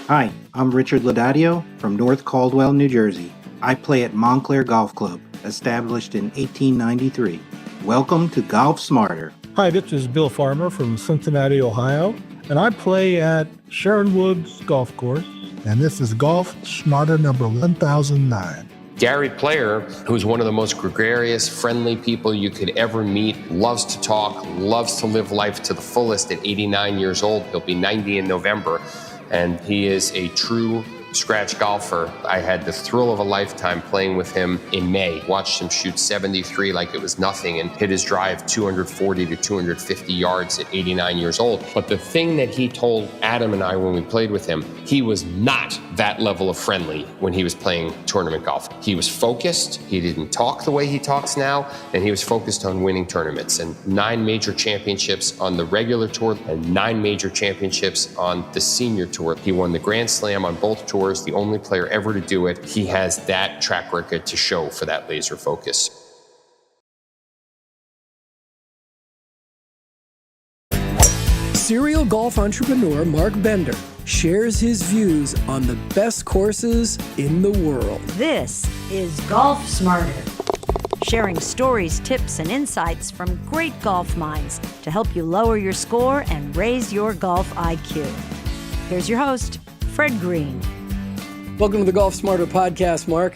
Hi, I'm Richard Laudadio from North Caldwell, New Jersey. I play at Montclair Golf Club, established in 1893. Welcome to Golf Smarter. Hi, this is Bill Farmer from Cincinnati, Ohio, and I play at Sharon Woods Golf Course. And this is Golf Smarter number 1009. Gary Player, who's one of the most gregarious, friendly people you could ever meet, loves to talk, loves to live life to the fullest at 89 years old. He'll be 90 in November, and he is a true scratch golfer. I had the thrill of a lifetime playing with him in May. Watched him shoot 73 like it was nothing and hit his drive 240 to 250 yards at 89 years old. But the thing that he told Adam and I when we played with him, he was not that level of friendly when he was playing tournament golf. He was focused. He didn't talk the way he talks now, and he was focused on winning tournaments. And 9 major championships on the regular tour and 9 major championships on the senior tour. He won the Grand Slam on both tours. The only player ever to do it. He has that track record to show for that laser focus. Serial golf entrepreneur Marc Bender shares his views on the best courses in the world. This is Golf Smarter, sharing stories, tips, and insights from great golf minds to help you lower your score and raise your golf IQ. Here's your host, Fred Green. Welcome to the Golf Smarter podcast, Marc.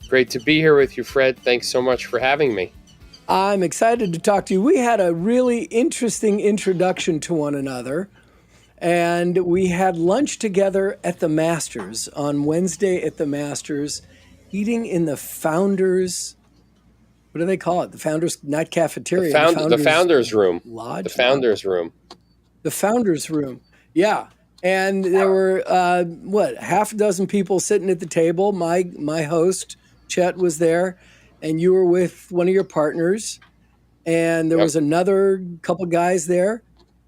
Great to be here with you, Fred. Thanks so much for having me. I'm excited to talk to you. We had a really interesting introduction to one another, and we had lunch together at the Masters on Wednesday at the Masters, eating in the Founders, what do they call it? The Founders, not cafeteria. The Founders Room. Lodge? The Founders Room. The Founders Room, yeah. And there were, half a dozen people sitting at the table. My host, Chet, was there, and you were with one of your partners. And there was another couple guys there,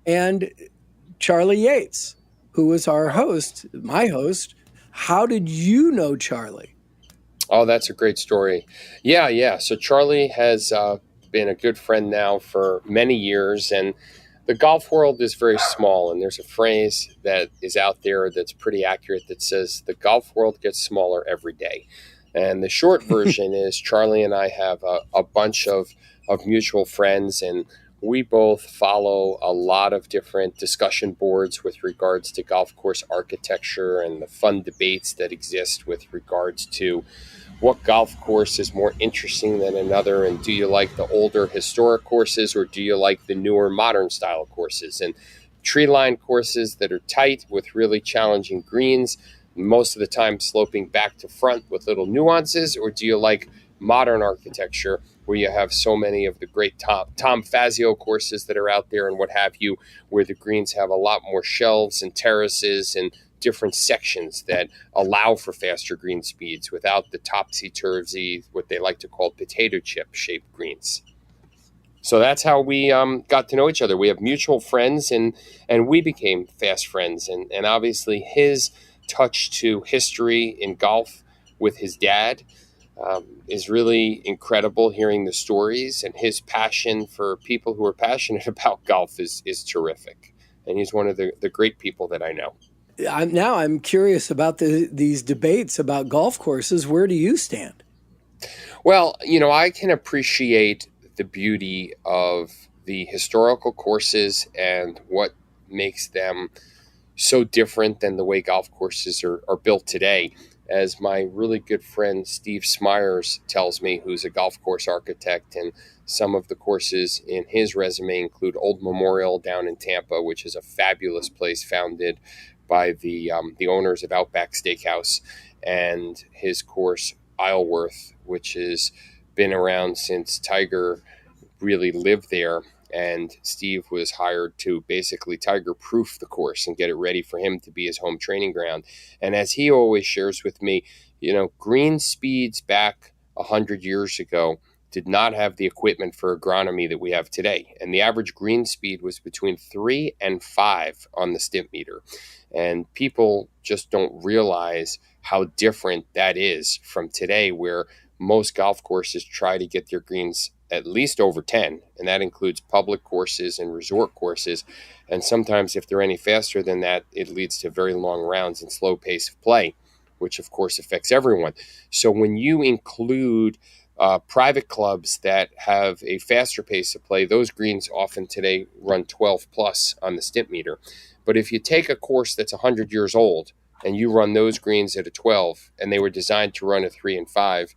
and Charlie Yates, who was our host, my host. How did you know Charlie? Oh, that's a great story. Yeah. So Charlie has been a good friend now for many years, and the golf world is very small, and there's a phrase that is out there that's pretty accurate that says the golf world gets smaller every day. And the short version is Charlie and I have a bunch of mutual friends, and we both follow a lot of different discussion boards with regards to golf course architecture and the fun debates that exist with regards to what golf course is more interesting than another, and do you like the older historic courses or do you like the newer modern style courses, and tree-lined courses that are tight with really challenging greens, most of the time sloping back to front with little nuances, or do you like modern architecture where you have so many of the great Tom Fazio courses that are out there and what have you, where the greens have a lot more shelves and terraces and different sections that allow for faster green speeds without the topsy-turvy, what they like to call potato chip shaped greens. So that's how we got to know each other. We have mutual friends, and we became fast friends. And obviously his touch to history in golf with his dad is really incredible, hearing the stories, and his passion for people who are passionate about golf is terrific. And he's one of the great people that I know. I'm curious about these debates about golf courses. Where do you stand? Well, I can appreciate the beauty of the historical courses and what makes them so different than the way golf courses are built today. As my really good friend Steve Smyers tells me, who's a golf course architect, and some of the courses in his resume include Old Memorial down in Tampa, which is a fabulous place founded by the owners of Outback Steakhouse, and his course Isleworth, which has been around since Tiger really lived there. And Steve was hired to basically Tiger-proof the course and get it ready for him to be his home training ground. And as he always shares with me, green speeds back 100 years ago did not have the equipment for agronomy that we have today. And the average green speed was between 3 and 5 on the stimp meter. And people just don't realize how different that is from today, where most golf courses try to get their greens at least over 10, and that includes public courses and resort courses. And sometimes if they're any faster than that, it leads to very long rounds and slow pace of play, which of course affects everyone. So when you include private clubs that have a faster pace of play, those greens often today run 12 plus on the Stimpmeter. But if you take a course that's 100 years old and you run those greens at a 12 and they were designed to run a 3 and 5,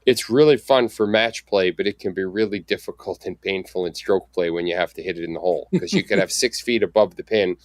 it's really fun for match play, but it can be really difficult and painful in stroke play when you have to hit it in the hole, because you could have 6 feet above the pin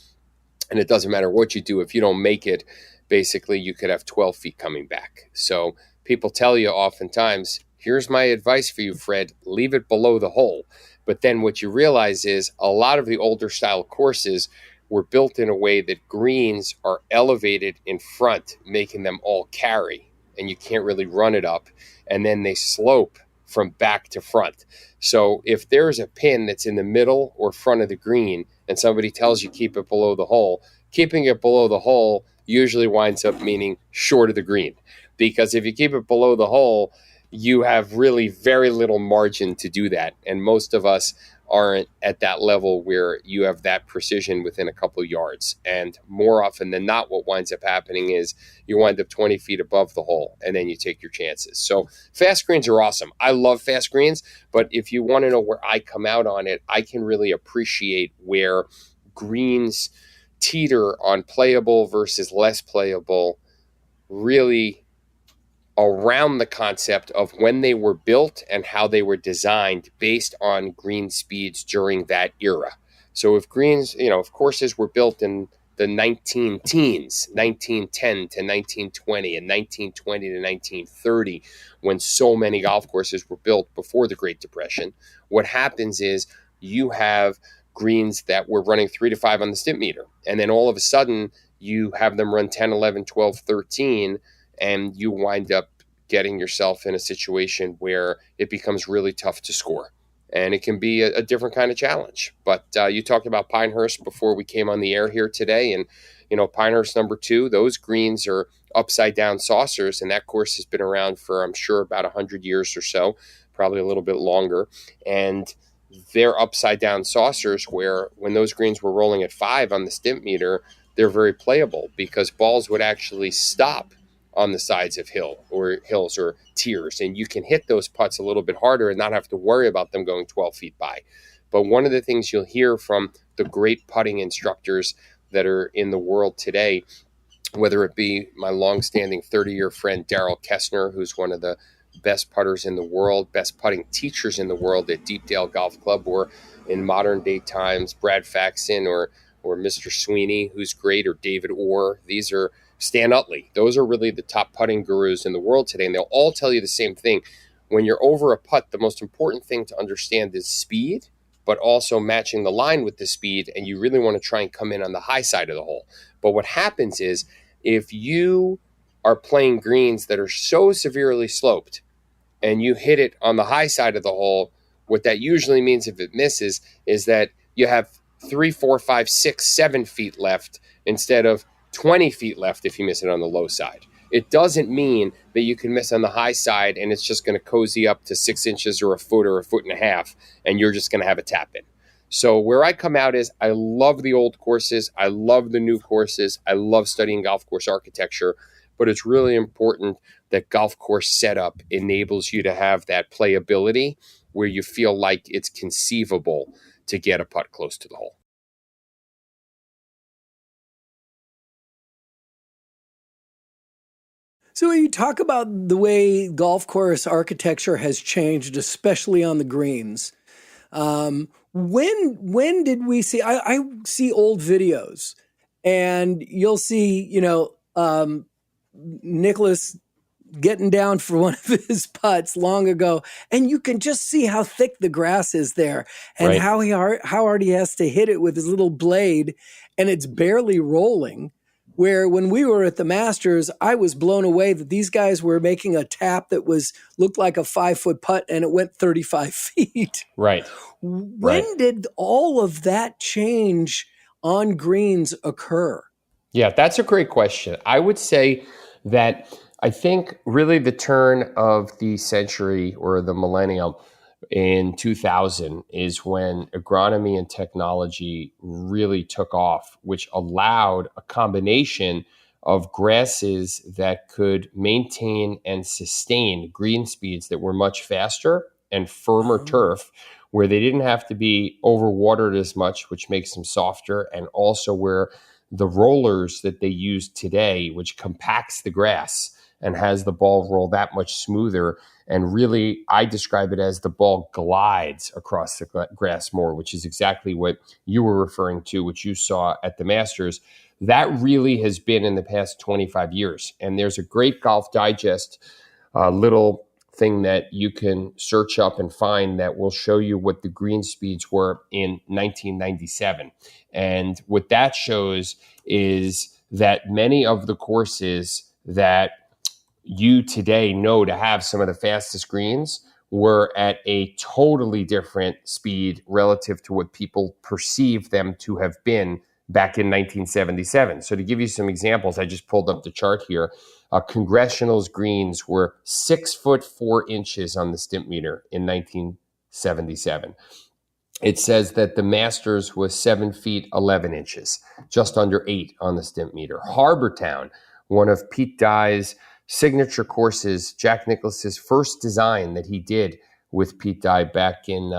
and it doesn't matter what you do. If you don't make it, basically you could have 12 feet coming back. So people tell you oftentimes, here's my advice for you, Fred, leave it below the hole. But then what you realize is a lot of the older style courses were built in a way that greens are elevated in front, making them all carry, and you can't really run it up. And then they slope from back to front. So if there's a pin that's in the middle or front of the green and somebody tells you keep it below the hole, keeping it below the hole usually winds up meaning short of the green. Because if you keep it below the hole, you have really very little margin to do that. And most of us aren't at that level where you have that precision within a couple of yards. And more often than not, what winds up happening is you wind up 20 feet above the hole and then you take your chances. So fast greens are awesome. I love fast greens, but if you want to know where I come out on it, I can really appreciate where greens teeter on playable versus less playable, really around the concept of when they were built and how they were designed based on green speeds during that era. So if greens, if courses were built in the 19 teens, 1910 to 1920 and 1920 to 1930, when so many golf courses were built before the Great Depression, what happens is you have greens that were running 3 to 5 on the Stimpmeter. And then all of a sudden you have them run 10, 11, 12, 13, and you wind up getting yourself in a situation where it becomes really tough to score. And it can be a different kind of challenge. But you talked about Pinehurst before we came on the air here today. And, Pinehurst number 2, those greens are upside down saucers. And that course has been around for, I'm sure, about 100 years or so, probably a little bit longer. And they're upside down saucers where when those greens were rolling at 5 on the Stimpmeter, they're very playable because balls would actually stop on the sides of hills or tiers, and you can hit those putts a little bit harder and not have to worry about them going 12 feet by. But one of the things you'll hear from the great putting instructors that are in the world today, whether it be my longstanding 30-year friend Darrell Kessner, who's one of the best putters in the world, best putting teachers in the world at Deepdale Golf Club, or in modern day times, Brad Faxon or Mr. Sweeney, who's great, or David Orr. These are Stan Utley. Those are really the top putting gurus in the world today, and they'll all tell you the same thing. When you're over a putt, the most important thing to understand is speed, but also matching the line with the speed, and you really want to try and come in on the high side of the hole. But what happens is if you are playing greens that are so severely sloped and you hit it on the high side of the hole, what that usually means if it misses is that you have 3, 4, 5, 6, 7 feet left instead of 20 feet left if you miss it on the low side. It doesn't mean that you can miss on the high side and it's just going to cozy up to 6 inches or a foot or a foot and a half and you're just going to have a tap in. So where I come out is I love the old courses. I love the new courses. I love studying golf course architecture, but it's really important that golf course setup enables you to have that playability where you feel like it's conceivable to get a putt close to the hole. So when you talk about the way golf course architecture has changed, especially on the greens, when did we see? I see old videos, and you'll see, Nicholas getting down for one of his putts long ago, and you can just see how thick the grass is there, and Right. how hard he has to hit it with his little blade, and it's barely rolling. Where when we were at the Masters, I was blown away that these guys were making a tap that looked like a 5-foot putt and it went 35 feet. Right. When did all of that change on greens occur? Yeah, that's a great question. I would say that I think really the turn of the century or the millennium in 2000 is when agronomy and technology really took off, which allowed a combination of grasses that could maintain and sustain green speeds that were much faster and firmer turf, where they didn't have to be overwatered as much, which makes them softer, and also where the rollers that they use today, which compacts the grass and has the ball roll that much smoother. And really, I describe it as the ball glides across the grass more, which is exactly what you were referring to, which you saw at the Masters. That really has been in the past 25 years. And there's a great Golf Digest little thing that you can search up and find that will show you what the green speeds were in 1997. And what that shows is that many of the courses that you today know to have some of the fastest greens were at a totally different speed relative to what people perceive them to have been back in 1977. So to give you some examples, I just pulled up the chart here. Congressional's greens were 6'4" on the Stimpmeter in 1977. It says that the Masters was 7'11", just under 8 on the Stimpmeter. Harbortown, one of Pete Dye's signature courses, Jack Nicklaus's first design that he did with Pete Dye back in,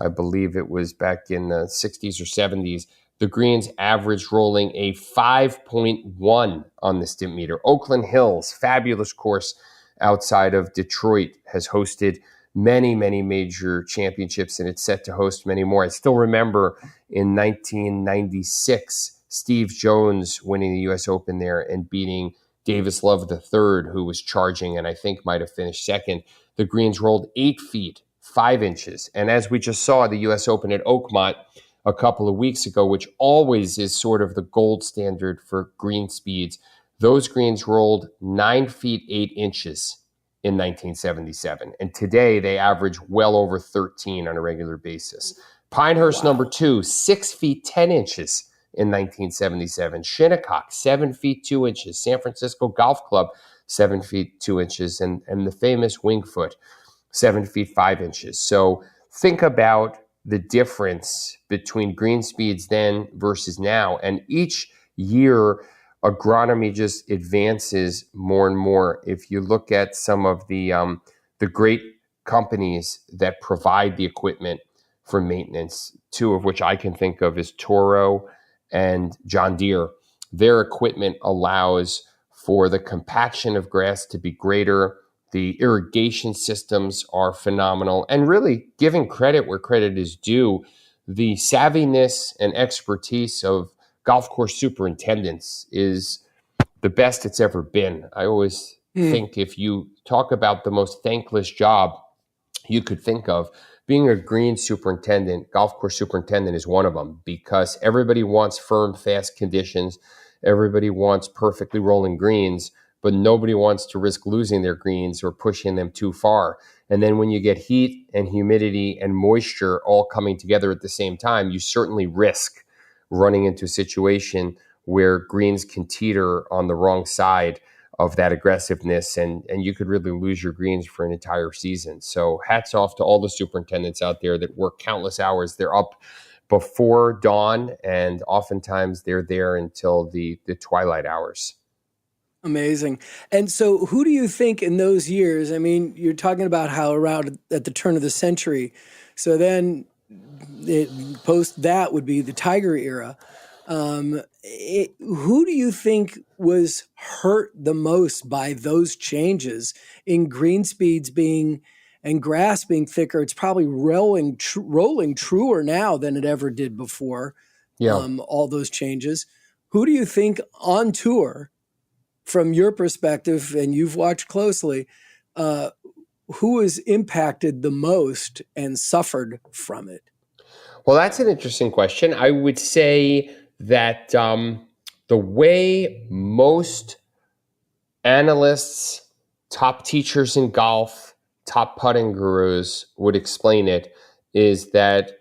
I believe it was back in the 60s or 70s. The greens averaged rolling a 5.1 on the Stimpmeter. Oakland Hills, fabulous course outside of Detroit, has hosted many, many major championships, and it's set to host many more. I still remember in 1996, Steve Jones winning the U.S. Open there and beating Davis Love III, who was charging and I think might have finished second. The greens rolled 8 feet, 5 inches. And as we just saw, the U.S. Open at Oakmont a couple of weeks ago, which always is sort of the gold standard for green speeds, those greens rolled 9 feet, 8 inches in 1977. And today they average well over 13 on a regular basis. Pinehurst, number 2, 6 feet, 10 inches in 1977. Shinnecock, 7 feet, 2 inches. San Francisco Golf Club, 7 feet, 2 inches. And the famous Wingfoot, 7 feet, 5 inches. So think about the difference between green speeds then versus now. And each year, agronomy just advances more and more. If you look at some of the great companies that provide the equipment for maintenance, 2 of which I can think of is Toro and John Deere. Their equipment allows for the compaction of grass to be greater. The irrigation systems are phenomenal. And really giving credit where credit is due, the savviness and expertise of golf course superintendents is the best it's ever been. I always think if you talk about the most thankless job you could think of, being a green superintendent, golf course superintendent is one of them, because everybody wants firm, fast conditions. Everybody wants perfectly rolling greens, but nobody wants to risk losing their greens or pushing them too far. And then when you get heat and humidity and moisture all coming together at the same time, you certainly risk running into a situation where greens can teeter on the wrong side of that aggressiveness, and you could really lose your greens for an entire season. So hats off to all the superintendents out there that work countless hours. They're up before dawn, and oftentimes they're there until the twilight hours. Amazing. And so who do you think in those years, I mean, you're talking about how around at the turn of the century, so then post that would be the Tiger era. Who do you think was hurt the most by those changes in green speeds being and grass being thicker? It's probably rolling truer now than it ever did before. Yeah. All those changes. Who do you think on tour, from your perspective, and you've watched closely, who has impacted the most and suffered from it? Well, that's an interesting question. I would say that the way most analysts, top teachers in golf, top putting gurus would explain it is that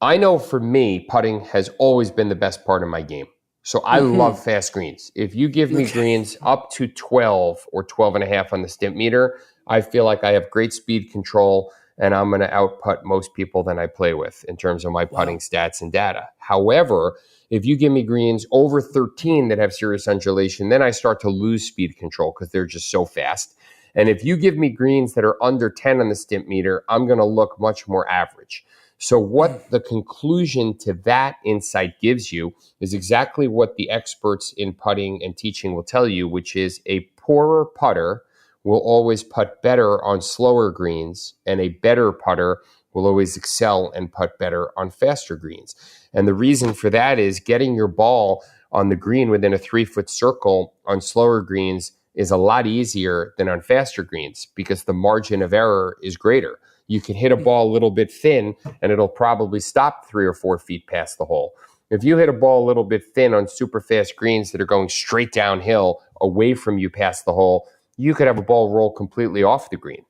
I know for me, putting has always been the best part of my game. So I love fast greens. If you give me greens up to 12 or 12 and a half on the Stimpmeter, I feel like I have great speed control and I'm going to outputt most people that I play with in terms of my putting stats and data. However, if you give me greens over 13 that have serious undulation, then I start to lose speed control because they're just so fast. And if you give me greens that are under 10 on the stimp meter, I'm going to look much more average. So what the conclusion to that insight gives you is exactly what the experts in putting and teaching will tell you, which is a poorer putter will always putt better on slower greens, and a better putter will always excel and putt better on faster greens. And the reason for that is getting your ball on the green within a 3-foot circle on slower greens is a lot easier than on faster greens because the margin of error is greater. You can hit a ball a little bit thin and it'll probably stop 3 or 4 feet past the hole. If you hit a ball a little bit thin on super fast greens that are going straight downhill away from you past the hole, you could have a ball roll completely off the green.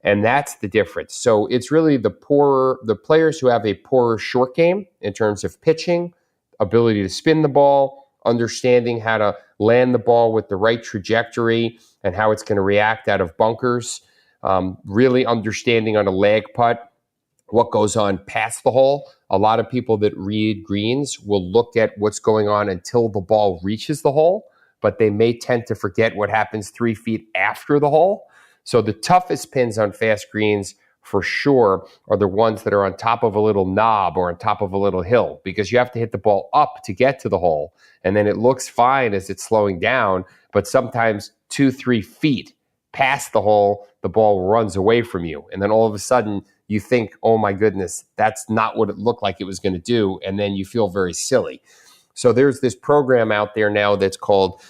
And that's the difference. So it's really the players who have a poorer short game in terms of pitching, ability to spin the ball, understanding how to land the ball with the right trajectory and how it's going to react out of bunkers, really understanding on a lag putt what goes on past the hole. A lot of people that read greens will look at what's going on until the ball reaches the hole, but they may tend to forget what happens 3 feet after the hole. So the toughest pins on fast greens for sure are the ones that are on top of a little knob or on top of a little hill, because you have to hit the ball up to get to the hole. And then it looks fine as it's slowing down, but sometimes 2-3 feet past the hole, the ball runs away from you. And then all of a sudden you think, oh my goodness, that's not what it looked like it was going to do. And then you feel very silly. So there's this program out there now that's called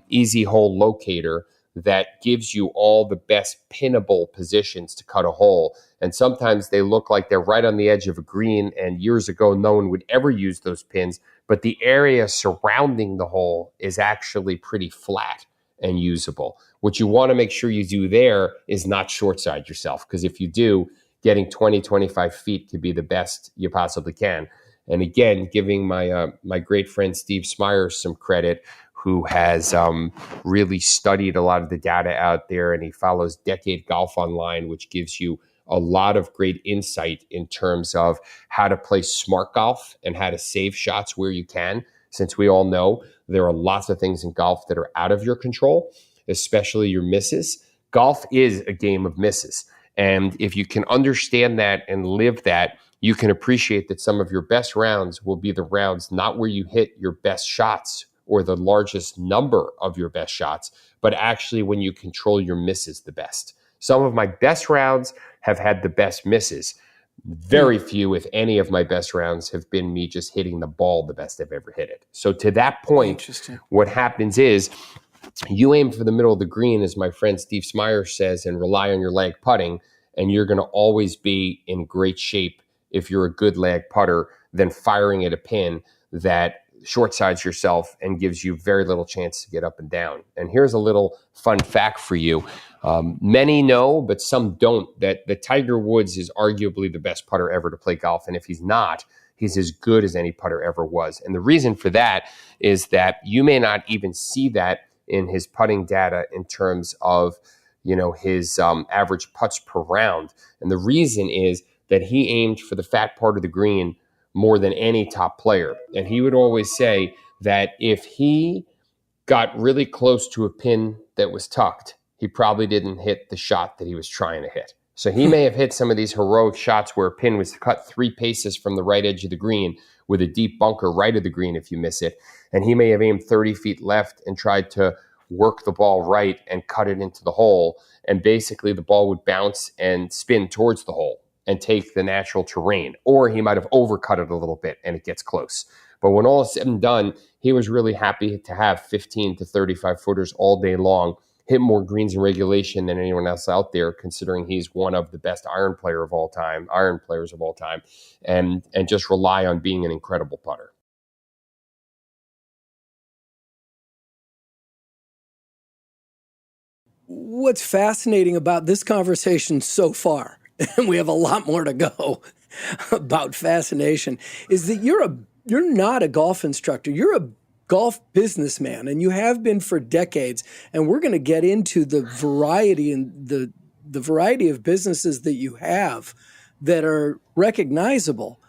Easy Hole Locator that gives you all the best pinnable positions to cut a hole. And sometimes they look like they're right on the edge of a green, and years ago no one would ever use those pins, but the area surrounding the hole is actually pretty flat and usable. What you want to make sure you do there is not short side yourself, because if you do, getting 20, 25 feet could be the best you possibly can. And again, giving my my great friend Steve Smyers some credit, who has really studied a lot of the data out there, and he follows Decade Golf Online, which gives you a lot of great insight in terms of how to play smart golf and how to save shots where you can, since we all know there are lots of things in golf that are out of your control, especially your misses. Golf is a game of misses. And if you can understand that and live that, you can appreciate that some of your best rounds will be the rounds not where you hit your best shots or the largest number of your best shots, but actually when you control your misses the best. Some of my best rounds have had the best misses. Very few, if any, of my best rounds have been me just hitting the ball the best I've ever hit it. So to that point, what happens is you aim for the middle of the green, as my friend Steve Smyers says, and rely on your lag putting, and you're going to always be in great shape if you're a good lag putter than firing at a pin that short sides yourself and gives you very little chance to get up and down. And here's a little fun fact for you. Many know, but some don't, that Tiger Woods is arguably the best putter ever to play golf. And if he's not, he's as good as any putter ever was. And the reason for that is that you may not even see that in his putting data in terms of, his average putts per round. And the reason is that he aimed for the fat part of the green more than any top player. And he would always say that if he got really close to a pin that was tucked, he probably didn't hit the shot that he was trying to hit. So he may have hit some of these heroic shots where a pin was cut 3 paces from the right edge of the green with a deep bunker right of the green if you miss it. And he may have aimed 30 feet left and tried to work the ball right and cut it into the hole. And basically the ball would bounce and spin towards the hole and take the natural terrain. Or he might have overcut it a little bit and it gets close. But when all is said and done, he was really happy to have 15 to 35 footers all day long, hit more greens in regulation than anyone else out there, considering he's one of the best iron players of all time, and just rely on being an incredible putter. What's fascinating about this conversation so far, and we have a lot more to go about fascination, is that you're not a golf instructor. You're a golf businessman, and you have been for decades. And we're going to get into the variety and the the variety of businesses that you have that are recognizable.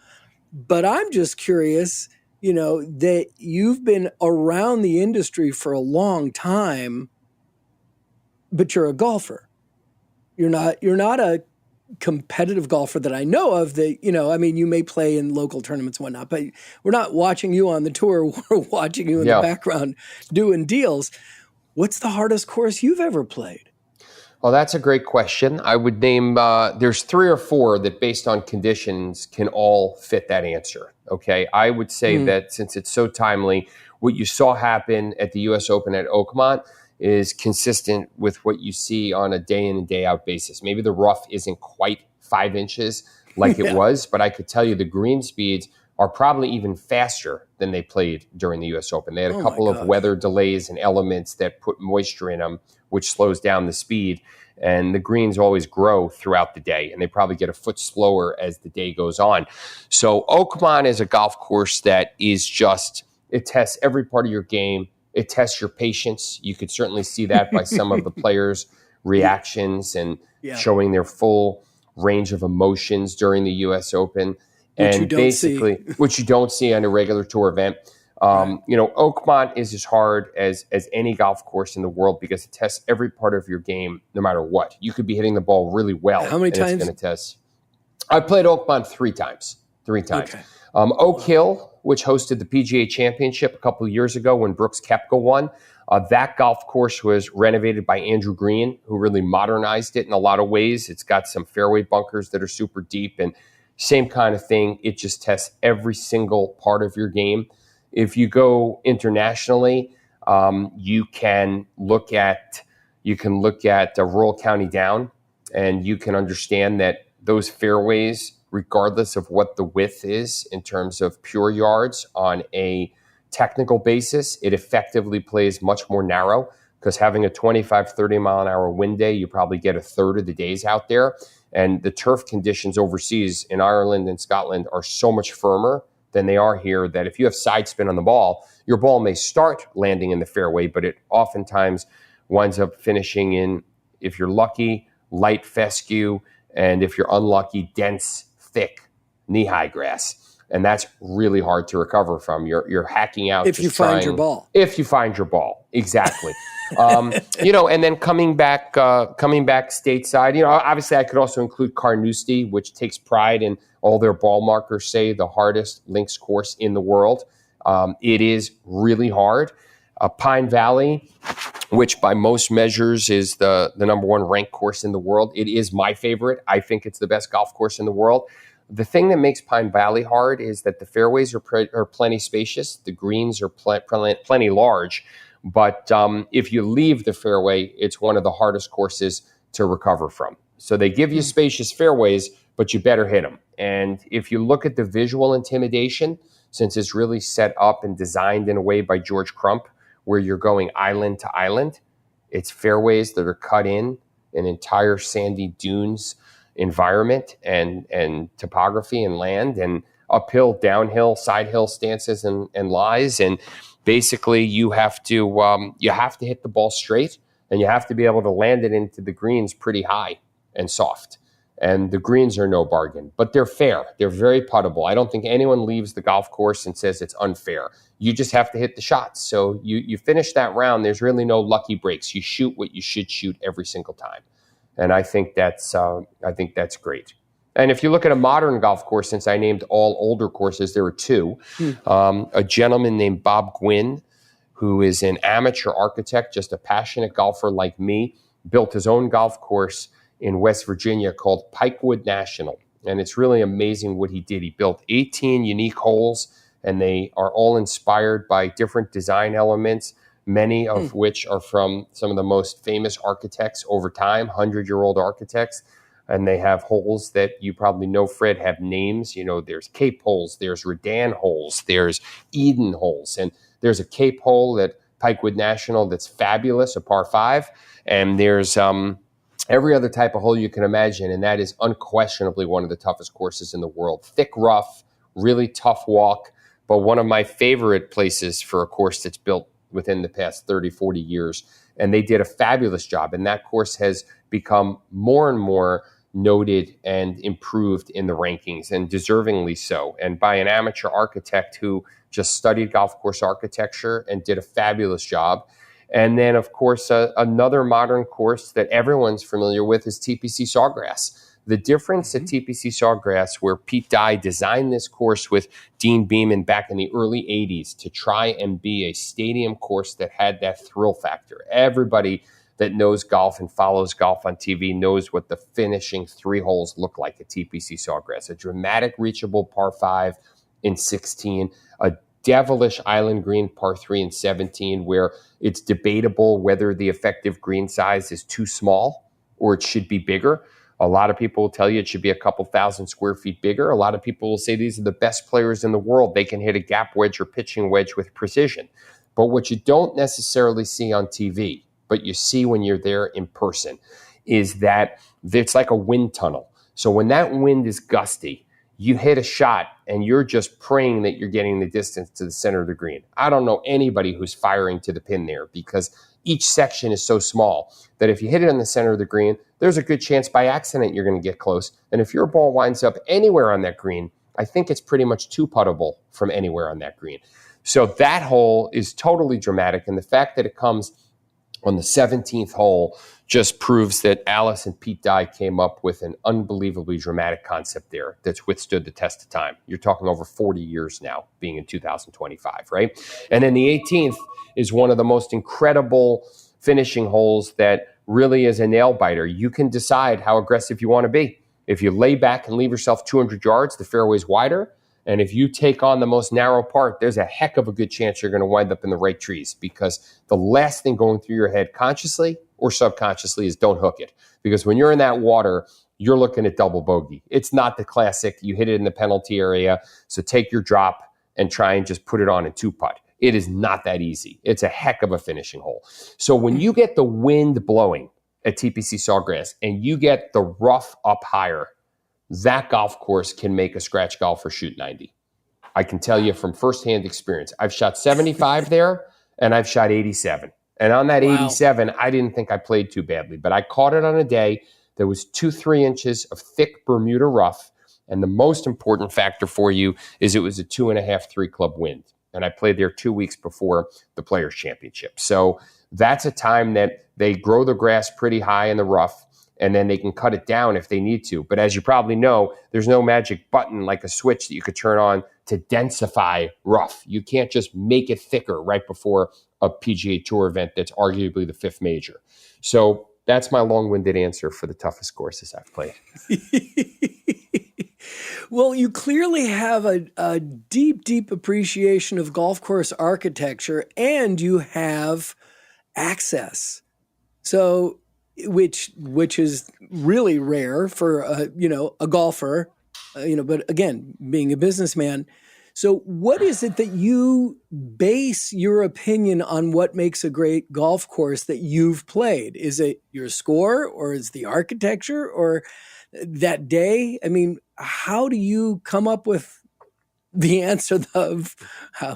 But I'm just curious, that you've been around the industry for a long time, but you're a golfer. You're not a competitive golfer that I know of that, you may play in local tournaments and whatnot, but we're not watching you on the tour. We're watching you in the background doing deals. What's the hardest course you've ever played? Well, that's a great question. I would name, there's 3 or 4 that based on conditions can all fit that answer. Okay. I would say that since it's so timely, what you saw happen at the US Open at Oakmont is consistent with what you see on a day in and day out basis. Maybe the rough isn't quite 5 inches like it was, but I could tell you the green speeds are probably even faster than they played during the US Open. They had a couple of weather delays and elements that put moisture in them, which slows down the speed. And the greens always grow throughout the day, and they probably get a foot slower as the day goes on. So Oakmont is a golf course that is just, it tests every part of your game. It tests your patience. You could certainly see that by some of the players' reactions and showing their full range of emotions during the US Open. And basically, which you don't see on a regular tour event. Oakmont is as hard as any golf course in the world because it tests every part of your game, no matter what. You could be hitting the ball really well. How many times? It's going to test. I played Oakmont 3 times. Okay. Oak Hill, which hosted the PGA Championship a couple of years ago when Brooks Koepka won. That golf course was renovated by Andrew Green, who really modernized it in a lot of ways. It's got some fairway bunkers that are super deep and same kind of thing. It just tests every single part of your game. If you go internationally, you can look at Rural County Down, and you can understand that those fairways, regardless of what the width is in terms of pure yards on a technical basis, it effectively plays much more narrow because having a 25, 30 mile an hour wind day, you probably get a third of the days out there. And the turf conditions overseas in Ireland and Scotland are so much firmer than they are here that if you have side spin on the ball, your ball may start landing in the fairway, but it oftentimes winds up finishing in, if you're lucky, light fescue, and if you're unlucky, dense, thick, knee-high grass. And that's really hard to recover from. You're hacking out. If you find your ball. If you find your ball, exactly. And then coming back stateside, obviously I could also include Carnoustie, which takes pride in all their ball markers say the hardest links course in the world. It is really hard. Pine Valley, which by most measures is the number 1 ranked course in the world. It is my favorite. I think it's the best golf course in the world. The thing that makes Pine Valley hard is that the fairways are plenty spacious. The greens are plenty large. But if you leave the fairway, it's one of the hardest courses to recover from. So they give you spacious fairways, but you better hit them. And if you look at the visual intimidation, since it's really set up and designed in a way by George Crump, where you're going island to island, it's fairways that are cut in an entire sandy dunes environment and topography and land and uphill, downhill, side hill stances and lies. And basically you have to hit the ball straight, and you have to be able to land it into the greens pretty high and soft. And the greens are no bargain, but they're fair. They're very puttable. I don't think anyone leaves the golf course and says it's unfair. You just have to hit the shots. So you finish that round. There's really no lucky breaks. You shoot what you should shoot every single time. And I think that's great. And if you look at a modern golf course, since I named all older courses, there are 2. A gentleman named Bob Gwynn, who is an amateur architect, just a passionate golfer like me, built his own golf course in West Virginia called Pikewood National. And it's really amazing what he did. He built 18 unique holes, and they are all inspired by different design elements, many of which are from some of the most famous architects over time, 100-year-old architects. And they have holes that you probably know, Fred, have names. There's Cape holes, there's Redan holes, there's Eden holes. And there's a Cape hole at Pikewood National that's fabulous, a par 5. And there's every other type of hole you can imagine. And that is unquestionably one of the toughest courses in the world. Thick rough, really tough walk, but one of my favorite places for a course that's built within the past 30, 40 years. And they did a fabulous job. And that course has become more and more noted and improved in the rankings, and deservingly so, and by an amateur architect who just studied golf course architecture and did a fabulous job. And then, of course, another modern course that everyone's familiar with is TPC Sawgrass. The difference at TPC Sawgrass, where Pete.They designed this course with Dean Beeman back in the early 80s to try and be a stadium course that had that thrill factor. Everybody that knows golf and follows golf on TV knows what the finishing 3 holes look like at TPC Sawgrass. A dramatic reachable par 5 in 16, a devilish island green par 3 in 17, where it's debatable whether the effective green size is too small or it should be bigger. A lot of people will tell you it should be a couple thousand square feet bigger. A lot of people will say these are the best players in the world. They can hit a gap wedge or pitching wedge with precision. But what you don't necessarily see on TV, but you see when you're there in person, is that it's like a wind tunnel. So when that wind is gusty, you hit a shot and you're just praying that you're getting the distance to the center of the green. I don't know anybody who's firing to the pin there, because each section is so small that if you hit it in the center of the green, there's a good chance by accident you're going to get close. And if your ball winds up anywhere on that green, I think it's pretty much two puttable from anywhere on that green. So that hole is totally dramatic. And the fact that it comes on the 17th hole just proves that Alice and Pete.They came up with an unbelievably dramatic concept there that's withstood the test of time. You're talking over 40 years now, being in 2025, right? And then the 18th is one of the most incredible finishing holes that really is a nail biter. You can decide how aggressive you want to be. If you lay back and leave yourself 200 yards, the fairway's wider. And if you take on the most narrow part, there's a heck of a good chance you're going to wind up in the right trees, because the last thing going through your head consciously or subconsciously is don't hook it. Because when you're in that water, you're looking at double bogey. It's not the classic, you hit it in the penalty area, so take your drop and try and just put it on in 2-putt. It is not that easy. It's a heck of a finishing hole. So when you get the wind blowing at TPC Sawgrass and you get the rough up higher, that golf course can make a scratch golfer shoot 90. I can tell you from firsthand experience. I've shot 75 there, and I've shot 87. And on that 87, I didn't think I played too badly, but I caught it on a day there was 2-3 inches of thick Bermuda rough. And the most important factor for you is it was a 2.5 3-club wind. And I played there 2 weeks before the Players Championship. So that's a time that they grow the grass pretty high in the rough, and then they can cut it down if they need to. But as you probably know, there's no magic button like a switch that you could turn on to densify rough. You can't just make it thicker right before a PGA Tour event that's arguably the 5th major. So that's my long-winded answer for the toughest courses I've played. Well, you clearly have a deep, deep appreciation of golf course architecture, and you have access. So, which is really rare for a golfer, but again, being a businessman. So what is it that you base your opinion on what makes a great golf course that you've played? Is it your score, or is the architecture, or that day? I mean, how do you come up with the answer of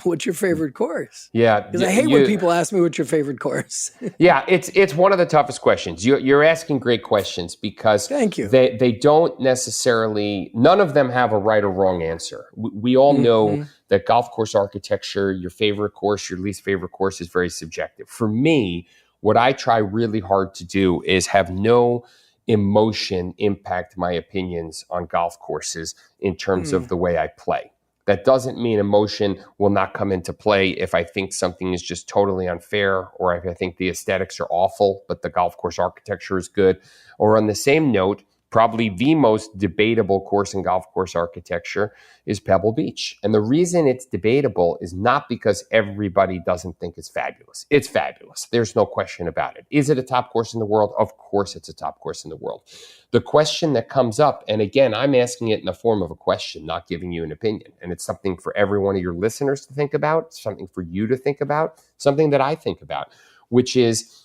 what's your favorite course? Yeah. Because I hate when people ask me what's your favorite course. Yeah, it's one of the toughest questions. You're asking great questions, because thank you. They don't necessarily, none of them have a right or wrong answer. We all know that golf course architecture, your favorite course, your least favorite course, is very subjective. For me, what I try really hard to do is have no emotion impact my opinions on golf courses in terms of the way I play. That doesn't mean emotion will not come into play if I think something is just totally unfair, or if I think the aesthetics are awful, but the golf course architecture is good. Or on the same note, probably the most debatable course in golf course architecture is Pebble Beach. And the reason it's debatable is not because everybody doesn't think it's fabulous. It's fabulous. There's no question about it. Is it a top course in the world? Of course it's a top course in the world. The question that comes up, and again, I'm asking it in the form of a question, not giving you an opinion. And it's something for every one of your listeners to think about, something for you to think about, something that I think about, which is,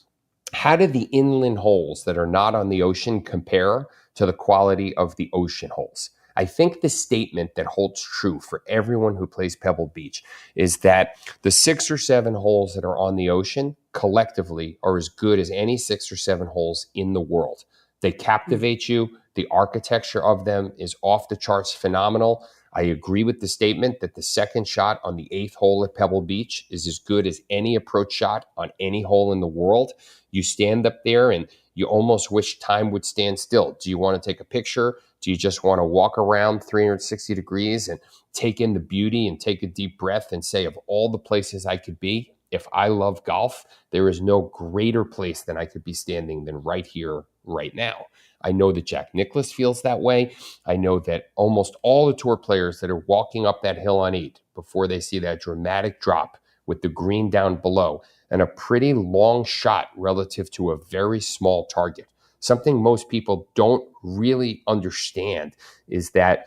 how do the inland holes that are not on the ocean compare to the quality of the ocean holes? I think the statement that holds true for everyone who plays Pebble Beach is that the 6 or 7 holes that are on the ocean collectively are as good as any 6 or 7 holes in the world. They captivate you. The architecture of them is off the charts phenomenal. I agree with the statement that the second shot on the 8th hole at Pebble Beach is as good as any approach shot on any hole in the world. You stand up there and you almost wish time would stand still. Do you want to take a picture? Do you just want to walk around 360 degrees and take in the beauty and take a deep breath and say, of all the places I could be, if I love golf, there is no greater place than I could be standing than right here, right now. I know that Jack Nicklaus feels that way. I know that almost all the tour players that are walking up that hill on 8 before they see that dramatic drop with the green down below and a pretty long shot relative to a very small target. Something most people don't really understand is that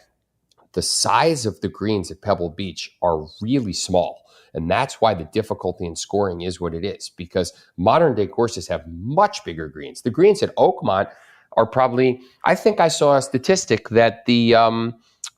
the size of the greens at Pebble Beach are really small. And that's why the difficulty in scoring is what it is, because modern day courses have much bigger greens. The greens at Oakmont are probably, I think I saw a statistic that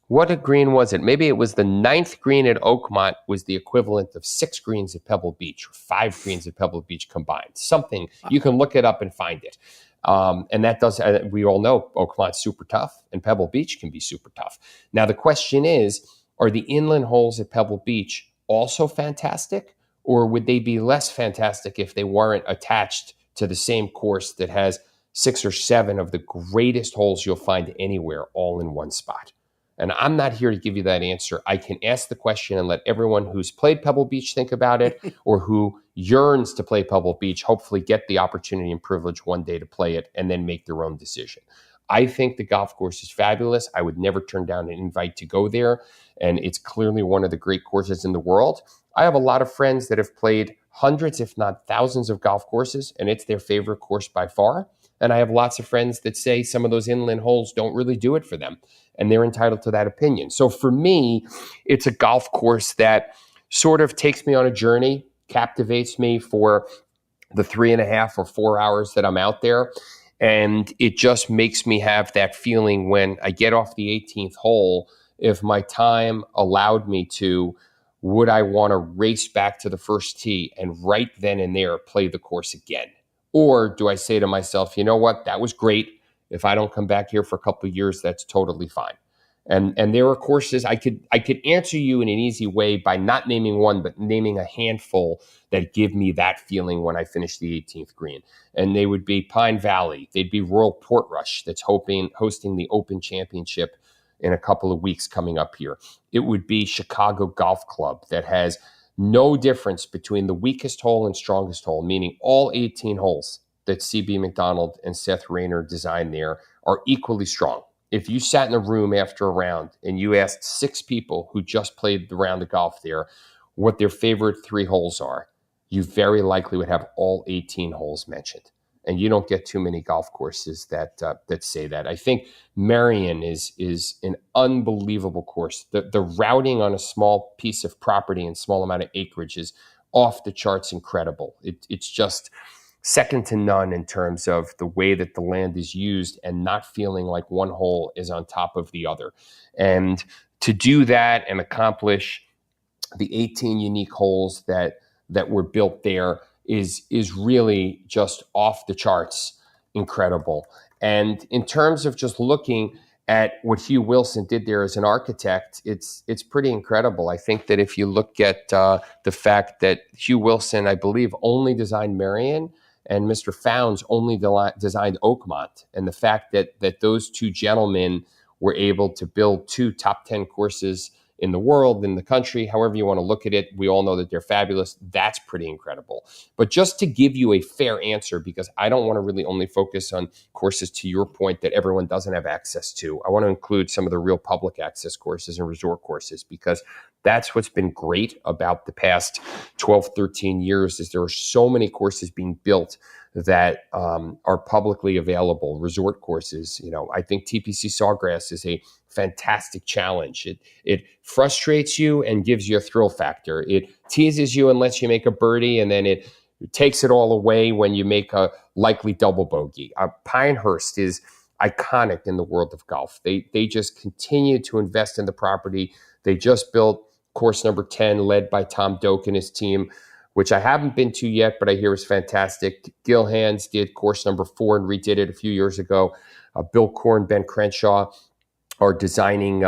what a green was it? Maybe it was the 9th green at Oakmont was the equivalent of 6 greens at Pebble Beach, or 5 greens at Pebble Beach combined. Something, you can look it up and find it. And that does, we all know Oakmont's super tough and Pebble Beach can be super tough. Now, the question is, are the inland holes at Pebble Beach also fantastic, or would they be less fantastic if they weren't attached to the same course that has 6 or 7 of the greatest holes you'll find anywhere all in one spot? And I'm not here to give you that answer. I can ask the question and let everyone who's played Pebble Beach think about it, or who yearns to play Pebble Beach hopefully get the opportunity and privilege one day to play it and then make their own decision. I think the golf course is fabulous. I would never turn down an invite to go there. And it's clearly one of the great courses in the world. I have a lot of friends that have played hundreds, if not thousands of golf courses, and it's their favorite course by far. And I have lots of friends that say some of those inland holes don't really do it for them, and they're entitled to that opinion. So for me, it's a golf course that sort of takes me on a journey, captivates me for the 3.5 or 4 hours that I'm out there. And it just makes me have that feeling when I get off the 18th hole, if my time allowed me to, would I want to race back to the first tee and right then and there play the course again? Or do I say to myself, you know what, that was great. If I don't come back here for a couple of years, that's totally fine. And there are courses I could answer you in an easy way by not naming one, but naming a handful that give me that feeling when I finish the 18th green. And they would be Pine Valley. They'd be Royal Portrush, that's hosting the Open Championship in a couple of weeks coming up here. It would be Chicago Golf Club, that has no difference between the weakest hole and strongest hole, meaning all 18 holes that CB McDonald and Seth Rayner designed there are equally strong. If you sat in a room after a round and you asked 6 people who just played the round of golf there what their favorite 3 holes are, you very likely would have all 18 holes mentioned. And you don't get too many golf courses that say that. I think Marion is an unbelievable course. The routing on a small piece of property and small amount of acreage is off the charts incredible. It's just second to none in terms of the way that the land is used and not feeling like one hole is on top of the other. And to do that and accomplish the 18 unique holes that were built there is really just off the charts incredible. And in terms of just looking at what Hugh Wilson did there as an architect, it's pretty incredible. I think that if you look at the fact that Hugh Wilson, I believe, only designed Marion, and Mr. Founds only designed Oakmont, and the fact that those 2 gentlemen were able to build 2 top 10 courses in the world, in the country, however you want to look at it, we all know that they're fabulous. That's pretty incredible. But just to give you a fair answer, because I don't want to really only focus on courses, to your point, that everyone doesn't have access to, I want to include some of the real public access courses and resort courses, because that's what's been great about the past 12, 13 years, is there are so many courses being built that are publicly available, resort courses. You know, I think TPC Sawgrass is a fantastic challenge. It frustrates you and gives you a thrill factor. It teases you and lets you make a birdie, and then it takes it all away when you make a likely double bogey. Pinehurst is, iconic in the world of golf. They just continue to invest in the property. They just built course number 10, led by Tom Doak and his team, which I haven't been to yet, but I hear is fantastic. Gil Hands did course number 4 and redid it a few years ago. Bill Corr and Ben Crenshaw are designing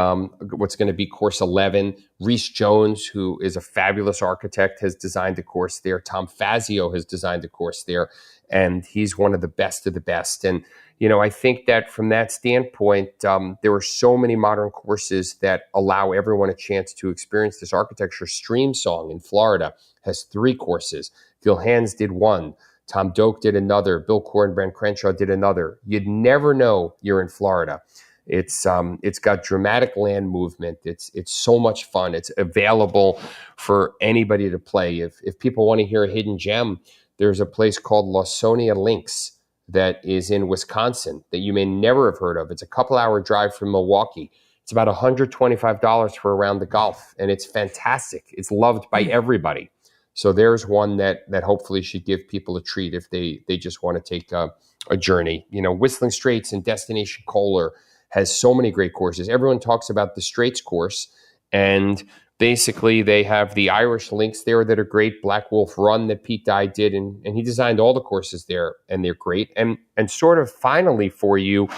what's going to be course 11. Reese Jones, who is a fabulous architect, has designed a course there. Tom Fazio has designed a course there, and he's one of the best of the best. And, I think that from that standpoint, there are so many modern courses that allow everyone a chance to experience this architecture. Streamsong in Florida has 3 courses. Gil Hands did 1. Tom Doak did another. Bill Corr and Ben Crenshaw did another. You'd never know you're in Florida. It's got dramatic land movement. It's so much fun. It's available for anybody to play. If people want to hear a hidden gem, there's a place called Lawsonia Links that is in Wisconsin that you may never have heard of. It's a couple-hour drive from Milwaukee. It's about $125 for a round of golf, and it's fantastic. It's loved by everybody. So there's one that hopefully should give people a treat if they just want to take a journey. Whistling Straits and Destination Kohler has so many great courses. Everyone talks about the Straits course, and basically they have the Irish links there that are great. Black Wolf Run that Pete Dye did, and he designed all the courses there, and they're great. And sort of finally for you,